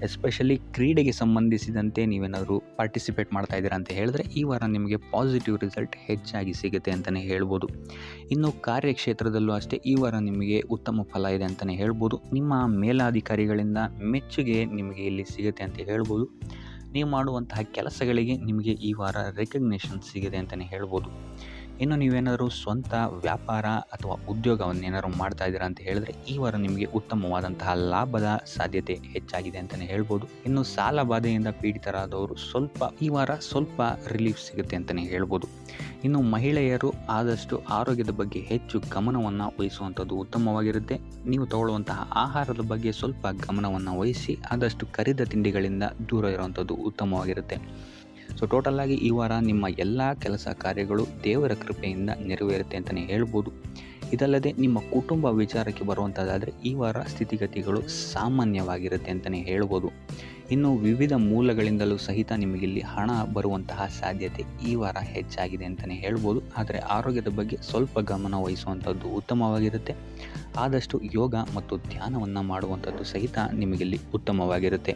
ಎಸ್ಪೆಷಲಿ ಕ್ರೀಡೆಗೆ ಸಂಬಂಧಿಸಿದಂತೆ ನೀವೇನಾದರೂ ಪಾರ್ಟಿಸಿಪೇಟ್ ಮಾಡ್ತಾ ಇದ್ದೀರಾ ಅಂತ ಹೇಳಿದ್ರೆ ಈ ವಾರ ನಿಮಗೆ ಪಾಸಿಟಿವ್ ರಿಸಲ್ಟ್ ಹೆಚ್ಚಾಗಿ ಸಿಗುತ್ತೆ ಅಂತಲೇ ಹೇಳ್ಬೋದು. ಇನ್ನು ಕಾರ್ಯಕ್ಷೇತ್ರದಲ್ಲೂ ಅಷ್ಟೇ ಈ ವಾರ ನಿಮಗೆ ಉತ್ತಮ ಫಲ ಇದೆ ಅಂತಲೇ ಹೇಳ್ಬೋದು. ನಿಮ್ಮ ಮೇಲಾಧಿಕಾರಿಗಳಿಂದ ಮೆಚ್ಚುಗೆ ನಿಮಗೆ ಇಲ್ಲಿ ಸಿಗುತ್ತೆ ಅಂತ ಹೇಳ್ಬೋದು. ನೀವು ಮಾಡುವಂತಹ ಕೆಲಸಗಳಿಗೆ ನಿಮಗೆ ಈ ವಾರ ರೆಕಗ್ನೇಷನ್ ಸಿಗುತ್ತೆ ಅಂತಲೇ ಹೇಳ್ಬೋದು. ಇನ್ನು ನೀವೇನಾದರೂ ಸ್ವಂತ ವ್ಯಾಪಾರ ಅಥವಾ ಉದ್ಯೋಗವನ್ನೇನಾದ್ರು ಮಾಡ್ತಾ ಇದ್ದೀರಾ ಅಂತ ಹೇಳಿದ್ರೆ ಈ ವಾರ ನಿಮಗೆ ಉತ್ತಮವಾದಂತಹ ಲಾಭದ ಸಾಧ್ಯತೆ ಹೆಚ್ಚಾಗಿದೆ ಅಂತಲೇ ಹೇಳ್ಬೋದು. ಇನ್ನು ಸಾಲ ಬಾಧೆಯಿಂದ ಪೀಡಿತರಾದವರು ಈ ವಾರ ಸ್ವಲ್ಪ ರಿಲೀಫ್ ಸಿಗುತ್ತೆ ಅಂತಲೇ ಹೇಳ್ಬೋದು. ಇನ್ನು ಮಹಿಳೆಯರು ಆದಷ್ಟು ಆರೋಗ್ಯದ ಬಗ್ಗೆ ಹೆಚ್ಚು ಗಮನವನ್ನು ವಹಿಸುವಂಥದ್ದು ಉತ್ತಮವಾಗಿರುತ್ತೆ. ನೀವು ತಗೊಳ್ಳುವಂತಹ ಆಹಾರದ ಬಗ್ಗೆ ಸ್ವಲ್ಪ ಗಮನವನ್ನು ವಹಿಸಿ ಆದಷ್ಟು ಕರಿದ ತಿಂಡಿಗಳಿಂದ ದೂರ ಇರುವಂಥದ್ದು ಉತ್ತಮವಾಗಿರುತ್ತೆ. ಸೊ ಟೋಟಲಾಗಿ ಈ ವಾರ ನಿಮ್ಮ ಎಲ್ಲ ಕೆಲಸ ಕಾರ್ಯಗಳು ದೇವರ ಕೃಪೆಯಿಂದ ನೆರವೇರುತ್ತೆ ಅಂತಲೇ ಹೇಳ್ಬೋದು. ಇದಲ್ಲದೆ ನಿಮ್ಮ ಕುಟುಂಬ ವಿಚಾರಕ್ಕೆ ಬರುವಂಥದ್ದಾದರೆ ಈ ವಾರ ಸ್ಥಿತಿಗತಿಗಳು ಸಾಮಾನ್ಯವಾಗಿರುತ್ತೆ ಅಂತಲೇ ಹೇಳ್ಬೋದು. ಇನ್ನು ವಿವಿಧ ಮೂಲಗಳಿಂದಲೂ ಸಹಿತ ನಿಮಗಿಲ್ಲಿ ಹಣ ಬರುವಂತಹ ಸಾಧ್ಯತೆ ಈ ವಾರ ಹೆಚ್ಚಾಗಿದೆ ಅಂತಲೇ ಹೇಳ್ಬೋದು. ಆದರೆ ಆರೋಗ್ಯದ ಬಗ್ಗೆ ಸ್ವಲ್ಪ ಗಮನ ವಹಿಸುವಂಥದ್ದು ಉತ್ತಮವಾಗಿರುತ್ತೆ. ಆದಷ್ಟು ಯೋಗ ಮತ್ತು ಧ್ಯಾನವನ್ನು ಮಾಡುವಂಥದ್ದು ಸಹಿತ ನಿಮಗಿಲ್ಲಿ ಉತ್ತಮವಾಗಿರುತ್ತೆ.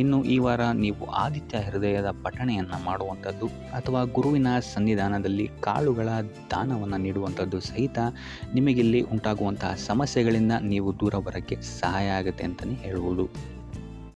ಇನ್ನು ಈ ವಾರ ನೀವು ಆದಿತ್ಯ ಹೃದಯದ ಪಠಣೆಯನ್ನು ಮಾಡುವಂಥದ್ದು ಅಥವಾ ಗುರುವಿನ ಸನ್ನಿಧಾನದಲ್ಲಿ ಕಾಳುಗಳ ದಾನವನ್ನು ನೀಡುವಂಥದ್ದು ಸಹಿತ ನಿಮಗಿಲ್ಲಿ ಉಂಟಾಗುವಂತಹ ಸಮಸ್ಯೆಗಳಿಂದ ನೀವು ದೂರ ಬರೋಕ್ಕೆ ಸಹಾಯ ಆಗುತ್ತೆ ಅಂತಲೇ ಹೇಳ್ಬೋದು.